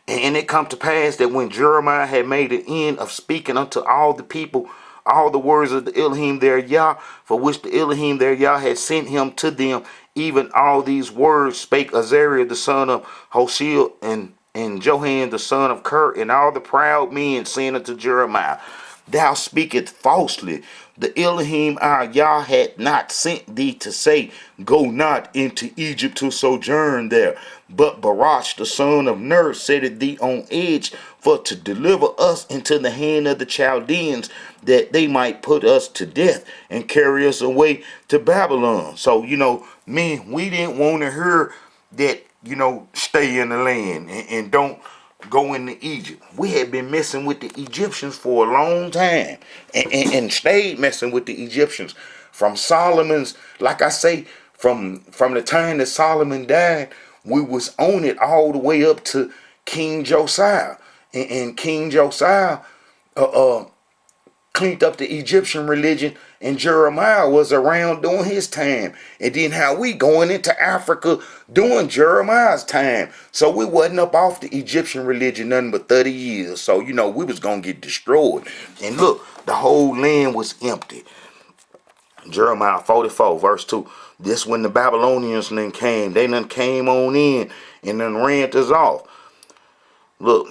And it come to pass that when Jeremiah had made an end of speaking unto all the people, all the words of the Elohim their Yah, for which the Elohim their Yah had sent him to them, even all these words spake Azariah the son of Hosea, and And Johan the son of Ker and all the proud men saying unto Jeremiah, Thou speakest falsely. The Elohim our Yah had not sent thee to say, Go not into Egypt to sojourn there. But Baruch the son of Ner set thee on edge for to deliver us into the hand of the Chaldeans, that they might put us to death and carry us away to Babylon. So, man, we didn't want to hear that, stay in the land and don't go into Egypt. We had been messing with the Egyptians for a long time and stayed messing with the Egyptians from Solomon's, like I say, from the time that Solomon died, we was on it all the way up to King Josiah. And King Josiah cleaned up the Egyptian religion, and Jeremiah was around during his time. And then how we going into Africa during Jeremiah's time. So we wasn't up off the Egyptian religion nothing but 30 years. So, we was going to get destroyed. And look, the whole land was empty. Jeremiah 44, verse 2. This when the Babylonians then came. They done came on in and then ran us off. Look,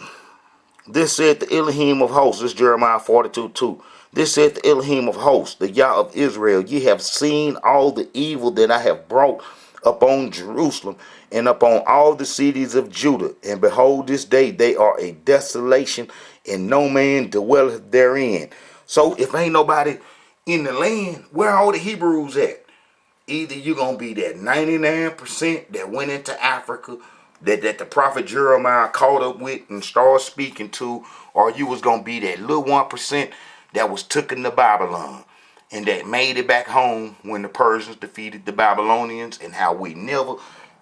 this said the Elohim of hosts. This is Jeremiah 42, 2. This said the Elohim of hosts, the Yah of Israel. Ye have seen all the evil that I have brought upon Jerusalem and upon all the cities of Judah. And behold, this day they are a desolation, and no man dwelleth therein. So if ain't nobody in the land, where are all the Hebrews at? Either you're going to be that 99% that went into Africa, that the prophet Jeremiah caught up with and started speaking to, or you was going to be that little 1% that was taken to Babylon and that made it back home when the Persians defeated the Babylonians, and how we never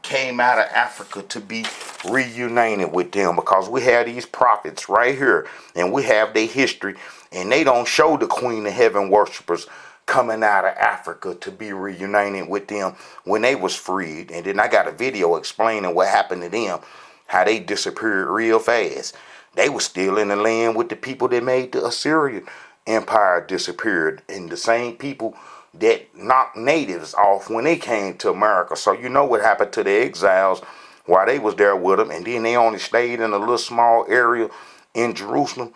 came out of Africa to be reunited with them, because we have these prophets right here and we have their history, and they don't show the Queen of Heaven worshipers coming out of Africa to be reunited with them when they was freed. And then I got a video explaining what happened to them, how they disappeared real fast. They was still in the land with the people that made the Assyrian Empire disappeared, and the same people that knocked natives off when they came to America. So you know what happened to the exiles while they was there with them, and then they only stayed in a little small area in Jerusalem,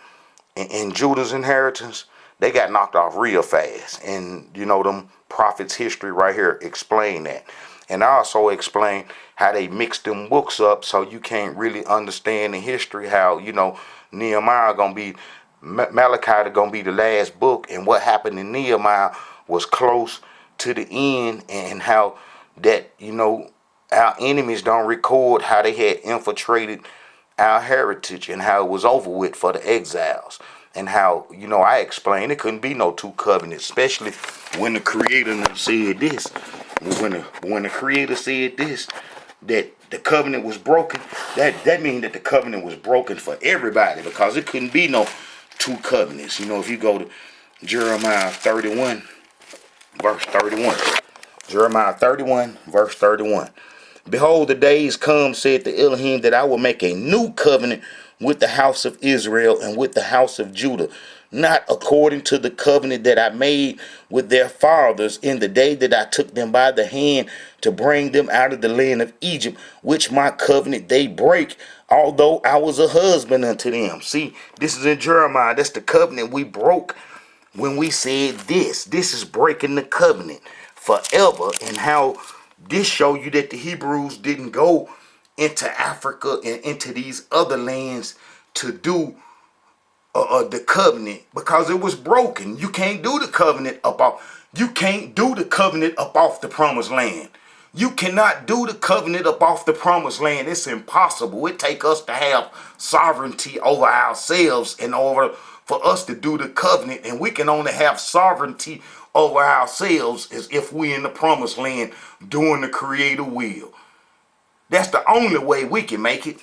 in Judah's inheritance. They got knocked off real fast. And them prophets' history right here explain that. And I also explain how they mixed them books up so you can't really understand the history, how Nehemiah gonna be, Malachi gonna be the last book, and what happened in Nehemiah was close to the end, and how that our enemies don't record how they had infiltrated our heritage and how it was over with for the exiles. And how, I explained it couldn't be no two covenants, especially when the Creator said this. When the Creator said this, that the covenant was broken, that means that the covenant was broken for everybody, because it couldn't be no two covenants. If you go to Jeremiah 31, verse 31. Jeremiah 31, verse 31. Behold, the days come, said the Elohim, that I will make a new covenant with the house of Israel and with the house of Judah, not according to the covenant that I made with their fathers in the day that I took them by the hand to bring them out of the land of Egypt, which my covenant they break, although I was a husband unto them. See, this is in Jeremiah. That's the covenant we broke when we said this. This is breaking the covenant forever. And how this show you that the Hebrews didn't go into Africa and into these other lands to do the covenant, because it was broken. You can't do the covenant up off. You can't do the covenant up off the promised land. You cannot do the covenant up off the promised land. It's impossible. It takes us to have sovereignty over ourselves in order for us to do the covenant, and we can only have sovereignty over ourselves as if we're in the promised land doing the Creator will. That's the only way we can make it.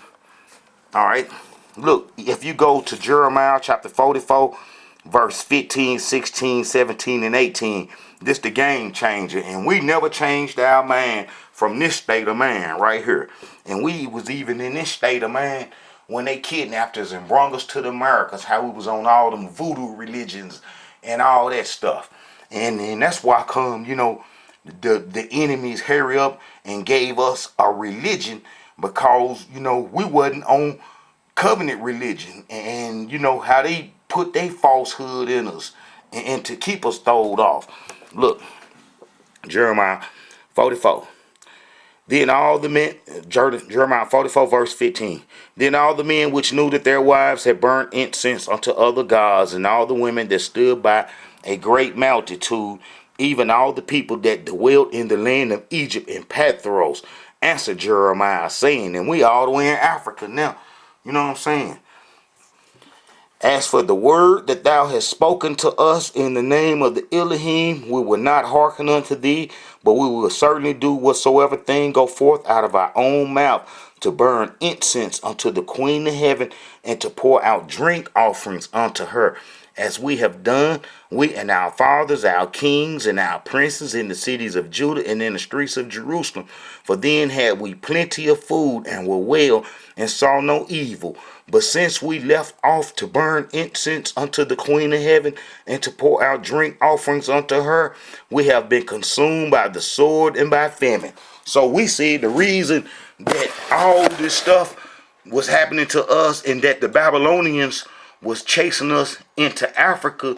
All right. Look, if you go to Jeremiah chapter 44, verse 15, 16, 17, and 18, this the game changer. And we never changed our mind from this state of mind right here. And we was even in this state of mind when they kidnapped us and brought us to the Americas, how we was on all them voodoo religions and all that stuff. And that's why come, the enemies hurry up and gave us a religion, because we wasn't on covenant religion, and you know how they put their falsehood in us and to keep us throwed off. Look, Jeremiah 44. Then all the men, Jeremiah 44 verse 15. Then all the men which knew that their wives had burnt incense unto other gods, and all the women that stood by a great multitude, even all the people that dwelt in the land of Egypt and Pathros, answered Jeremiah, saying, and we all the way in Africa now. You know what I'm saying? As for the word that thou hast spoken to us in the name of the Elohim, we will not hearken unto thee, but we will certainly do whatsoever thing go forth out of our own mouth, to burn incense unto the Queen of heaven, and to pour out drink offerings unto her, as we have done, we and our fathers, our kings, and our princes in the cities of Judah and in the streets of Jerusalem. For then had we plenty of food, and were well, and saw no evil. But since we left off to burn incense unto the Queen of heaven, and to pour out drink offerings unto her, we have been consumed by the sword and by famine. So we see the reason that all this stuff was happening to us, and that the Babylonians was chasing us into Africa,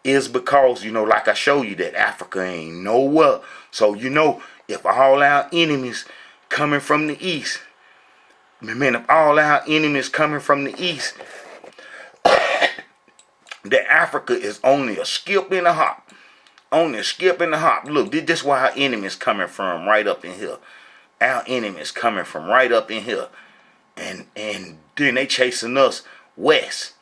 is because, you know, like I show you, that Africa ain't nowhere. So, you know, if all our enemies coming from the east, man, if all our enemies coming from the east, that Africa is only a skip and a hop. Only a skip and a hop. Look, this is where our enemies coming from, right up in here. Our enemies coming from right up in here. And then they chasing us west.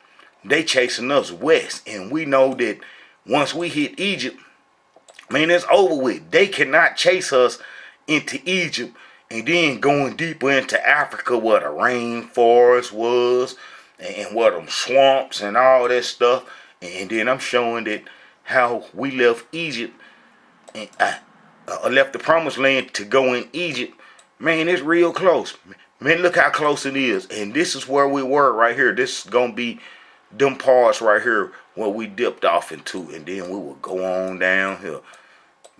They chasing us west. And we know that once we hit Egypt, man, it's over with. They cannot chase us into Egypt and then going deeper into Africa where the rainforest was and where them swamps and all that stuff. And then I'm showing that how we left Egypt and left the promised land to go in Egypt. Man, it's real close. Man, look how close it is. And this is where we were right here. This is going to be them parts right here where we dipped off into. And then we will go on down here,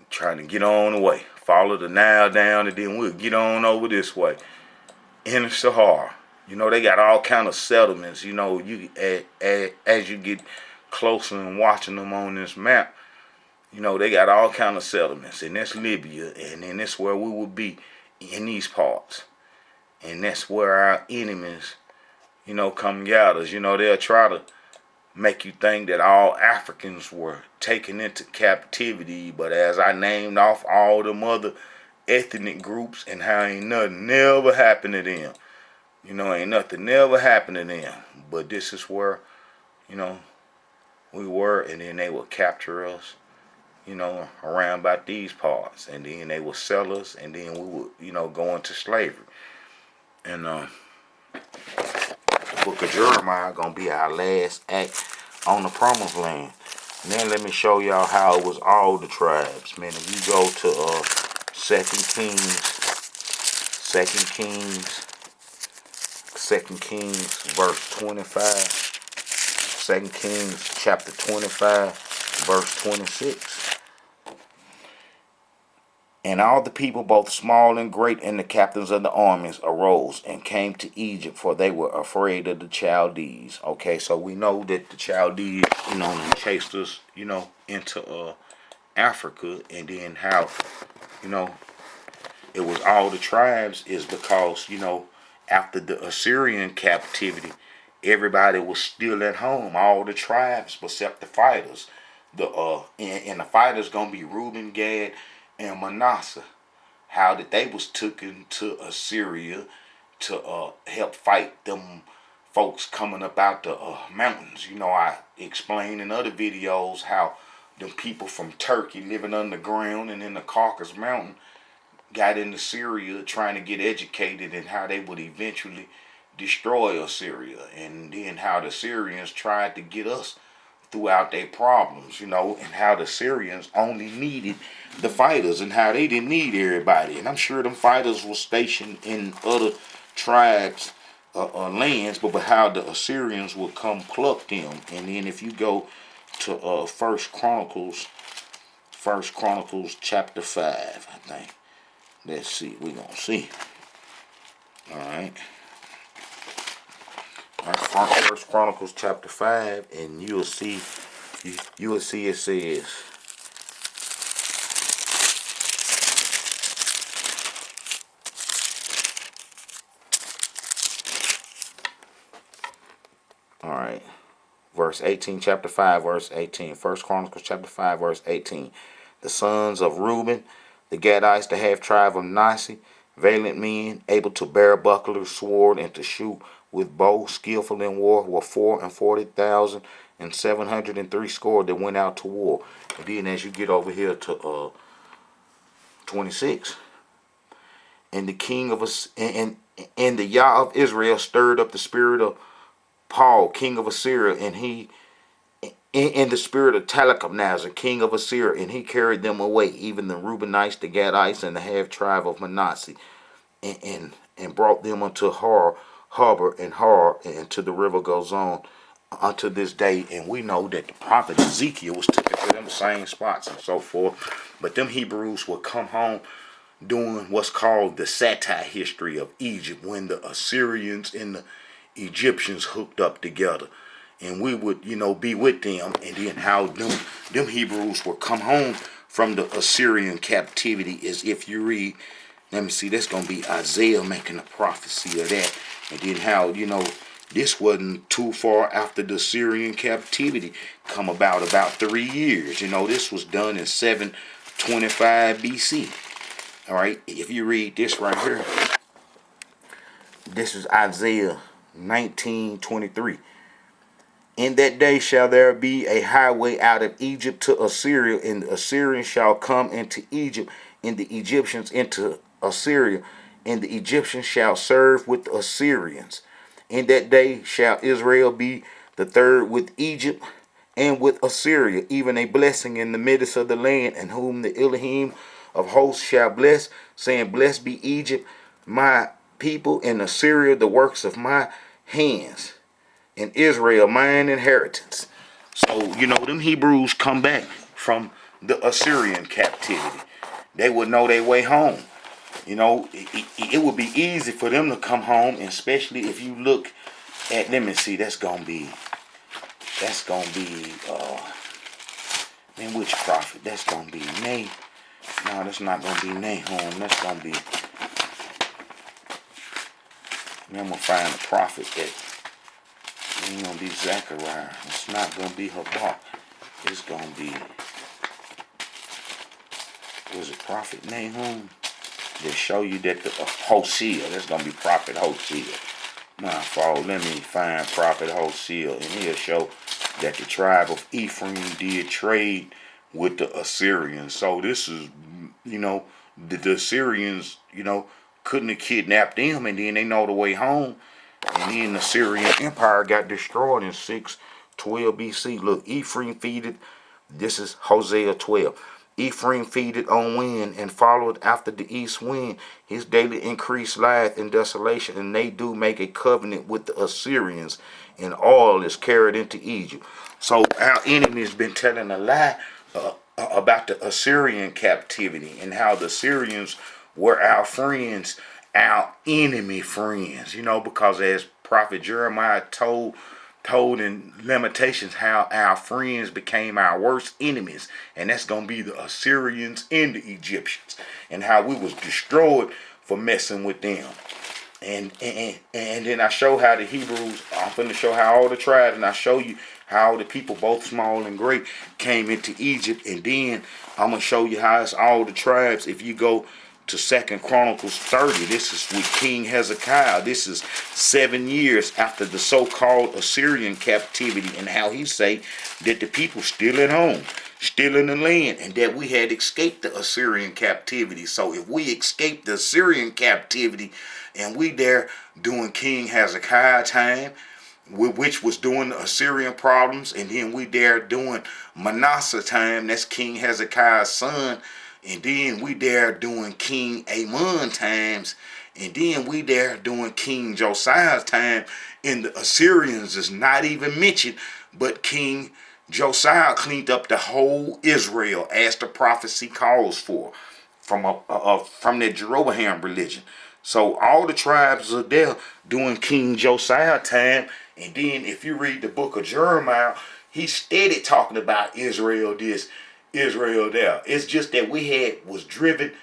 trying to get on the way. Follow the Nile down, and then we'll get on over this way. In the Sahara. You know, they got all kind of settlements. You know, you as you get closer and watching them on this map, you know, they got all kind of settlements. And that's Libya. And then that's where we would be in these parts. And that's where our enemies, you know, come get us. You know, they'll try to make you think that all Africans were taken into captivity. But as I named off all them other ethnic groups and how ain't nothing never happened to them. You know, ain't nothing never happened to them. But this is where, you know, we were, and then they would capture us, you know, around about these parts. And then they would sell us, and then we would, you know, go into slavery. And the book of Jeremiah gonna be our last act on the promised land. And then let me show y'all how it was all the tribes. Man, if you go to Second Kings verse 25, 2 Kings chapter 25 verse 26. And all the people, both small and great, and the captains of the armies arose and came to Egypt, for they were afraid of the Chaldees. Okay, so we know that the Chaldees, you know, chased us, you know, into Africa, and then how, you know, it was all the tribes is because, you know, after the Assyrian captivity, everybody was still at home. All the tribes except the fighters. And the fighters gonna be Reuben, Gad, and Manasseh. How that they was taken to Assyria to help fight them folks coming up out the mountains. You know, I explained in other videos how them people from Turkey living underground and in the Caucasus mountain got into Syria trying to get educated, and how they would eventually destroy Assyria, and then how the Syrians tried to get us throughout their problems, you know, and how the Syrians only needed the fighters and how they didn't need everybody. And I'm sure them fighters were stationed in other tribes' lands, but how the Assyrians would come pluck them. And then if you go to First Chronicles chapter 5, I think. Let's see, we're gonna see. All right. First Chronicles chapter 5, and you'll see it says, all right, verse 18, chapter 5, verse 18. First Chronicles chapter 5, verse 18. The sons of Reuben, the Gadites, the half tribe of Manasseh, valiant men, able to bear buckler, sword, and to shoot with bow, skillful in war, were 440,703 score that went out to war. And then as you get over here to 26, and the king of us and the Yah of Israel stirred up the spirit of Paul, king of Assyria, and he in the spirit of Talcumnazar, king of Assyria, and he carried them away, even the Reubenites, the Gadites, and the half tribe of Manasseh, and brought them unto Harbor and Har, and to the river goes on unto this day. And we know that the prophet Ezekiel was taken to them same spots and so forth. But them Hebrews would come home doing what's called the satire history of Egypt, when the Assyrians and the Egyptians hooked up together. And we would, be with them, and then how them Hebrews would come home from the Assyrian captivity is, if you read, let me see, that's going to be Isaiah making a prophecy of that. And then how, this wasn't too far after the Assyrian captivity come about 3 years. This was done in 725 BC. All right, if you read this right here, this is Isaiah 19:23. In that day shall there be a highway out of Egypt to Assyria, and the Assyrians shall come into Egypt, and the Egyptians into Assyria, and the Egyptians shall serve with the Assyrians. In that day shall Israel be the third with Egypt and with Assyria, even a blessing in the midst of the land, and whom the Elohim of hosts shall bless, saying, Blessed be Egypt, my people, and Assyria, the works of my hands, and Israel, mine inheritance. So, them Hebrews come back from the Assyrian captivity. They would know their way home. It would be easy for them to come home, and especially if you look at, let me see, that's gonna be, man, which prophet? That's gonna be No, that's not gonna be Nahum. That's gonna be, man, I'm gonna find a prophet that ain't gonna be Zechariah. It's not gonna be Habakkuk. It's gonna be, was it prophet Nahum? They show you that the Hosea. That's gonna be prophet Hosea. My fault. Let me find prophet Hosea, and he'll show that the tribe of Ephraim did trade with the Assyrians. So this is, the Assyrians, couldn't have kidnapped them, and then they know the way home. And then the Syrian Empire got destroyed in 612 BC. Look, Ephraim feeded, this is Hosea 12. Ephraim feeded on wind and followed after the east wind. His daily increase lieth in desolation, and they do make a covenant with the Assyrians, and oil is carried into Egypt. So our enemy has been telling a lie about the Assyrian captivity, and how the Assyrians were our friends, our enemy friends, because as prophet Jeremiah told in Lamentations, how our friends became our worst enemies, and that's going to be the Assyrians and the Egyptians, and how we was destroyed for messing with them. And then I show how the Hebrews, I'm going to show how all the tribes, and I show you how the people, both small and great, came into Egypt. And then I'm going to show you how it's all the tribes. If you go to 2 Chronicles 30, this is with King Hezekiah. This is 7 years after the so-called Assyrian captivity, and how he say that the people still at home, still in the land, and that we had escaped the Assyrian captivity. So if we escaped the Assyrian captivity, and we there doing King Hezekiah time, which was doing the Assyrian problems, and then we there doing Manasseh time, that's King Hezekiah's son, and then we there doing King Amon times, and then we there doing King Josiah's time, and the Assyrians is not even mentioned, but King Josiah cleaned up the whole Israel as the prophecy calls for, from the Jeroboam religion. So all the tribes are there during King Josiah time. And then if you read the book of Jeremiah, he steady talking about Israel this, Israel there. It's just that we was driven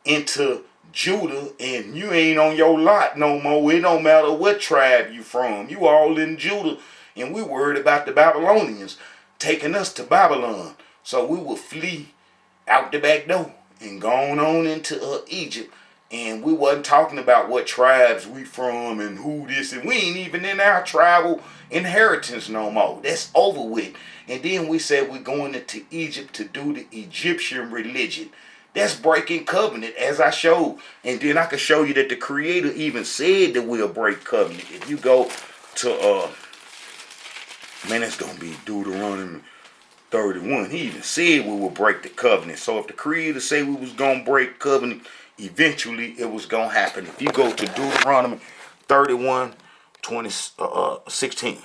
into Judah, and you ain't on your lot no more. It don't matter what tribe you from. You all in Judah, and we worried about the Babylonians taking us to Babylon. So we will flee out the back door and gone on into Egypt. And we wasn't talking about what tribes we from and who this, and we ain't even in our tribal inheritance no more. That's over with. And then we said we're going into Egypt to do the Egyptian religion. That's breaking covenant, as I showed. And then I can show you that the Creator even said that we'll break covenant. If you go to man, it's gonna be Deuteronomy 31. He even said we will break the covenant. So if the Creator say we was gonna break covenant, eventually it was gonna happen. If you go to Deuteronomy 31, 16.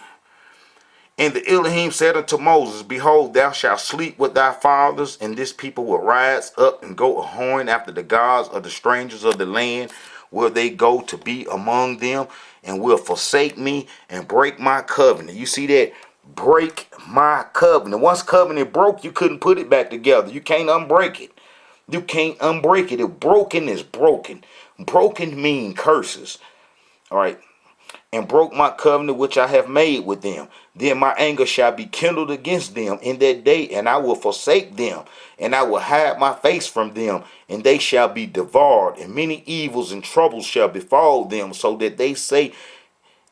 And the Elohim said unto Moses, Behold, thou shalt sleep with thy fathers, and this people will rise up and go a-whoring after the gods of the strangers of the land where they go to be among them, and will forsake me and break my covenant. You see that? Break my covenant. Once covenant broke, you couldn't put it back together. You can't unbreak it. You can't unbreak it. If broken is broken. Broken mean curses. All right. And broke my covenant which I have made with them. Then my anger shall be kindled against them in that day, and I will forsake them, and I will hide my face from them, and they shall be devoured, and many evils and troubles shall befall them, so that they say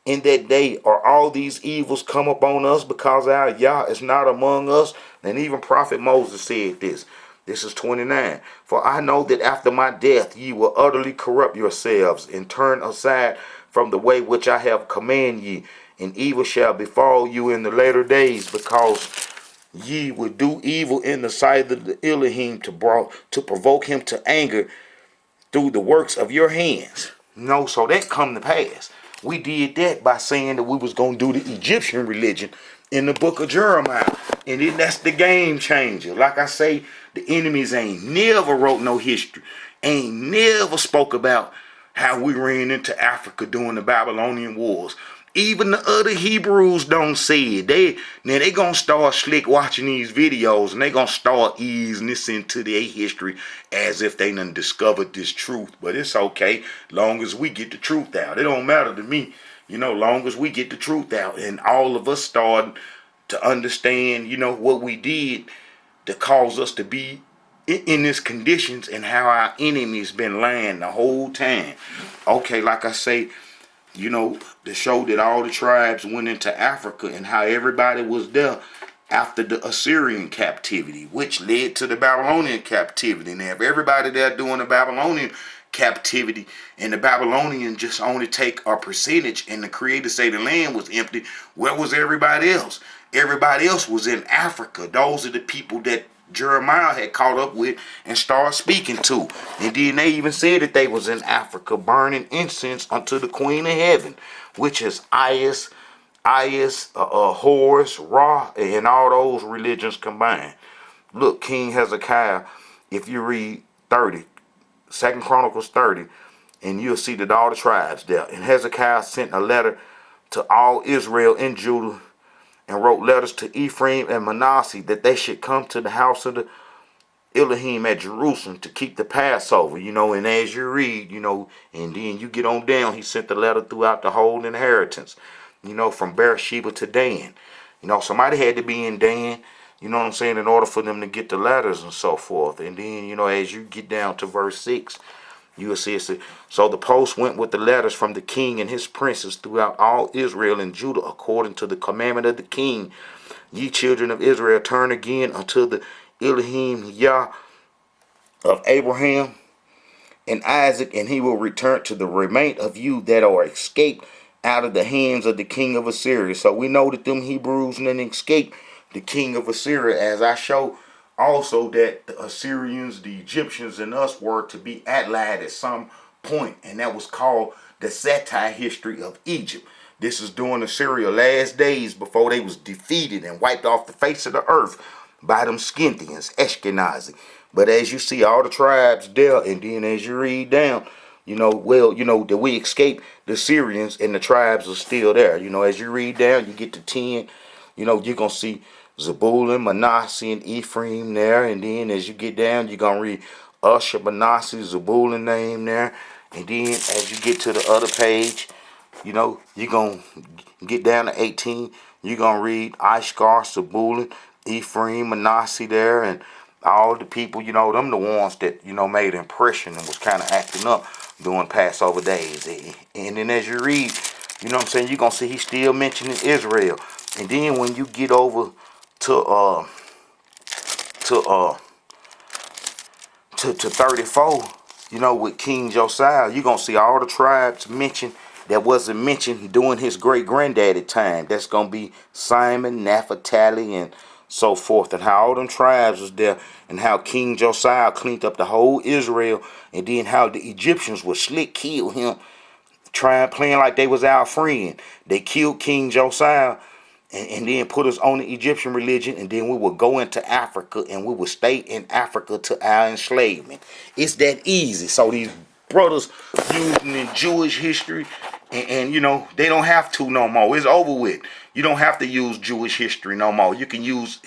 in that day, are all these evils come upon us because our Yah is not among us? And even Prophet Moses said this. This is 29. For I know that after my death ye will utterly corrupt yourselves and turn aside from the way which I have commanded ye, and evil shall befall you in the later days, because ye will do evil in the sight of the Elohim to provoke him to anger through the works of your hands. No, so that come to pass. We did that by saying that we was going to do the Egyptian religion in the book of Jeremiah. And then that's the game changer. Like I say, the enemies ain't never wrote no history. Ain't never spoke about how we ran into Africa during the Babylonian wars. Even the other Hebrews don't say it. They gonna start slick watching these videos, and they gonna start easing this into their history as if they done discovered this truth. But it's okay, long as we get the truth out. It don't matter to me, long as we get the truth out, and all of us start to understand, what we did to cause us to be in these conditions, and how our enemies been lying the whole time. Okay, like I say, to show that all the tribes went into Africa and how everybody was there after the Assyrian captivity, which led to the Babylonian captivity. Now, if everybody there doing the Babylonian captivity and the Babylonians just only take a percentage and the Creator say the land was empty, where was everybody else? Everybody else was in Africa. Those are the people that Jeremiah had caught up with and started speaking to. And then they even said that they was in Africa burning incense unto the Queen of Heaven, which is Horus, Ra, and all those religions combined. Look, King Hezekiah, if you read 2 Chronicles 30, and you'll see that all the tribes there. And Hezekiah sent a letter to all Israel in Judah, and wrote letters to Ephraim and Manasseh that they should come to the house of the Elohim at Jerusalem to keep the Passover, and as you read, and then you get on down, he sent the letter throughout the whole inheritance, from Beersheba to Dan. Somebody had to be in Dan, what I'm saying, in order for them to get the letters and so forth. And then, as you get down to verse 6, you will see it. So the post went with the letters from the king and his princes throughout all Israel and Judah, according to the commandment of the king. Ye children of Israel, turn again unto the Elohim Yah of Abraham and Isaac, and he will return to the remain of you that are escaped out of the hands of the king of Assyria. So we know that them Hebrews didn't escape the king of Assyria, as I show also that the Assyrians, the Egyptians, and us were to be allied at some point, and that was called the satire history of Egypt. This is during the Assyria last days before they was defeated and wiped off the face of the earth by them Scythians, Ashkenazi. But as you see, all the tribes there, and then as you read down, that we escaped the Syrians and the tribes are still there. As you read down, you get to 10, you're going to see Zebulun, Manasseh, and Ephraim there. And then as you get down, you're going to read Usher, Manasseh, Zebulun name there. And then as you get to the other page, you're going to get down to 18. You're going to read Ishkar, Zebulun, Ephraim, Manasseh there. And all the people, them the ones that, made an impression and was kind of acting up during Passover days. And then as you read, what I'm saying, you're going to see he's still mentioning Israel. And then when you get over to to 34, with King Josiah, you're going to see all the tribes mentioned that wasn't mentioned during his great granddaddy time. That's going to be Simon, Naphtali, and so forth, and how all them tribes was there, and how King Josiah cleaned up the whole Israel, and then how the Egyptians would slick kill him, playing like they was our friend. They killed King Josiah, and then put us on the Egyptian religion, and then we would go into Africa, and we would stay in Africa to our enslavement. It's that easy. So these brothers using in Jewish history, and they don't have to no more. It's over with. You don't have to use Jewish history no more. You can use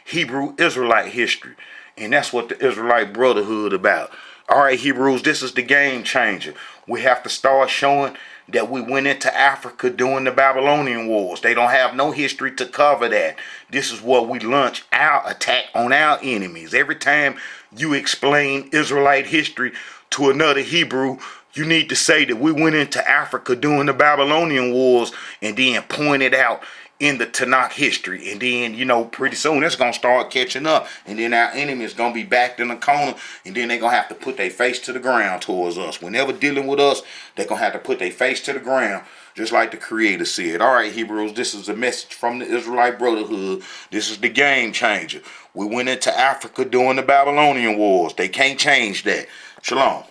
Hebrew Israelite history, and that's what the Israelite Brotherhood about. All right, Hebrews, this is the game changer. We have to start showing that we went into Africa during the Babylonian Wars. They don't have no history to cover that. This is what we launch our attack on our enemies. Every time you explain Israelite history to another Hebrew, you need to say that we went into Africa during the Babylonian Wars, and then point it out in the Tanakh history. And then, pretty soon it's going to start catching up. And then our enemy is going to be backed in the corner. And then they're going to have to put their face to the ground towards us. Whenever dealing with us, they're going to have to put their face to the ground. Just like the Creator said. All right, Hebrews, this is a message from the Israelite Brotherhood. This is the game changer. We went into Africa during the Babylonian Wars. They can't change that. Shalom.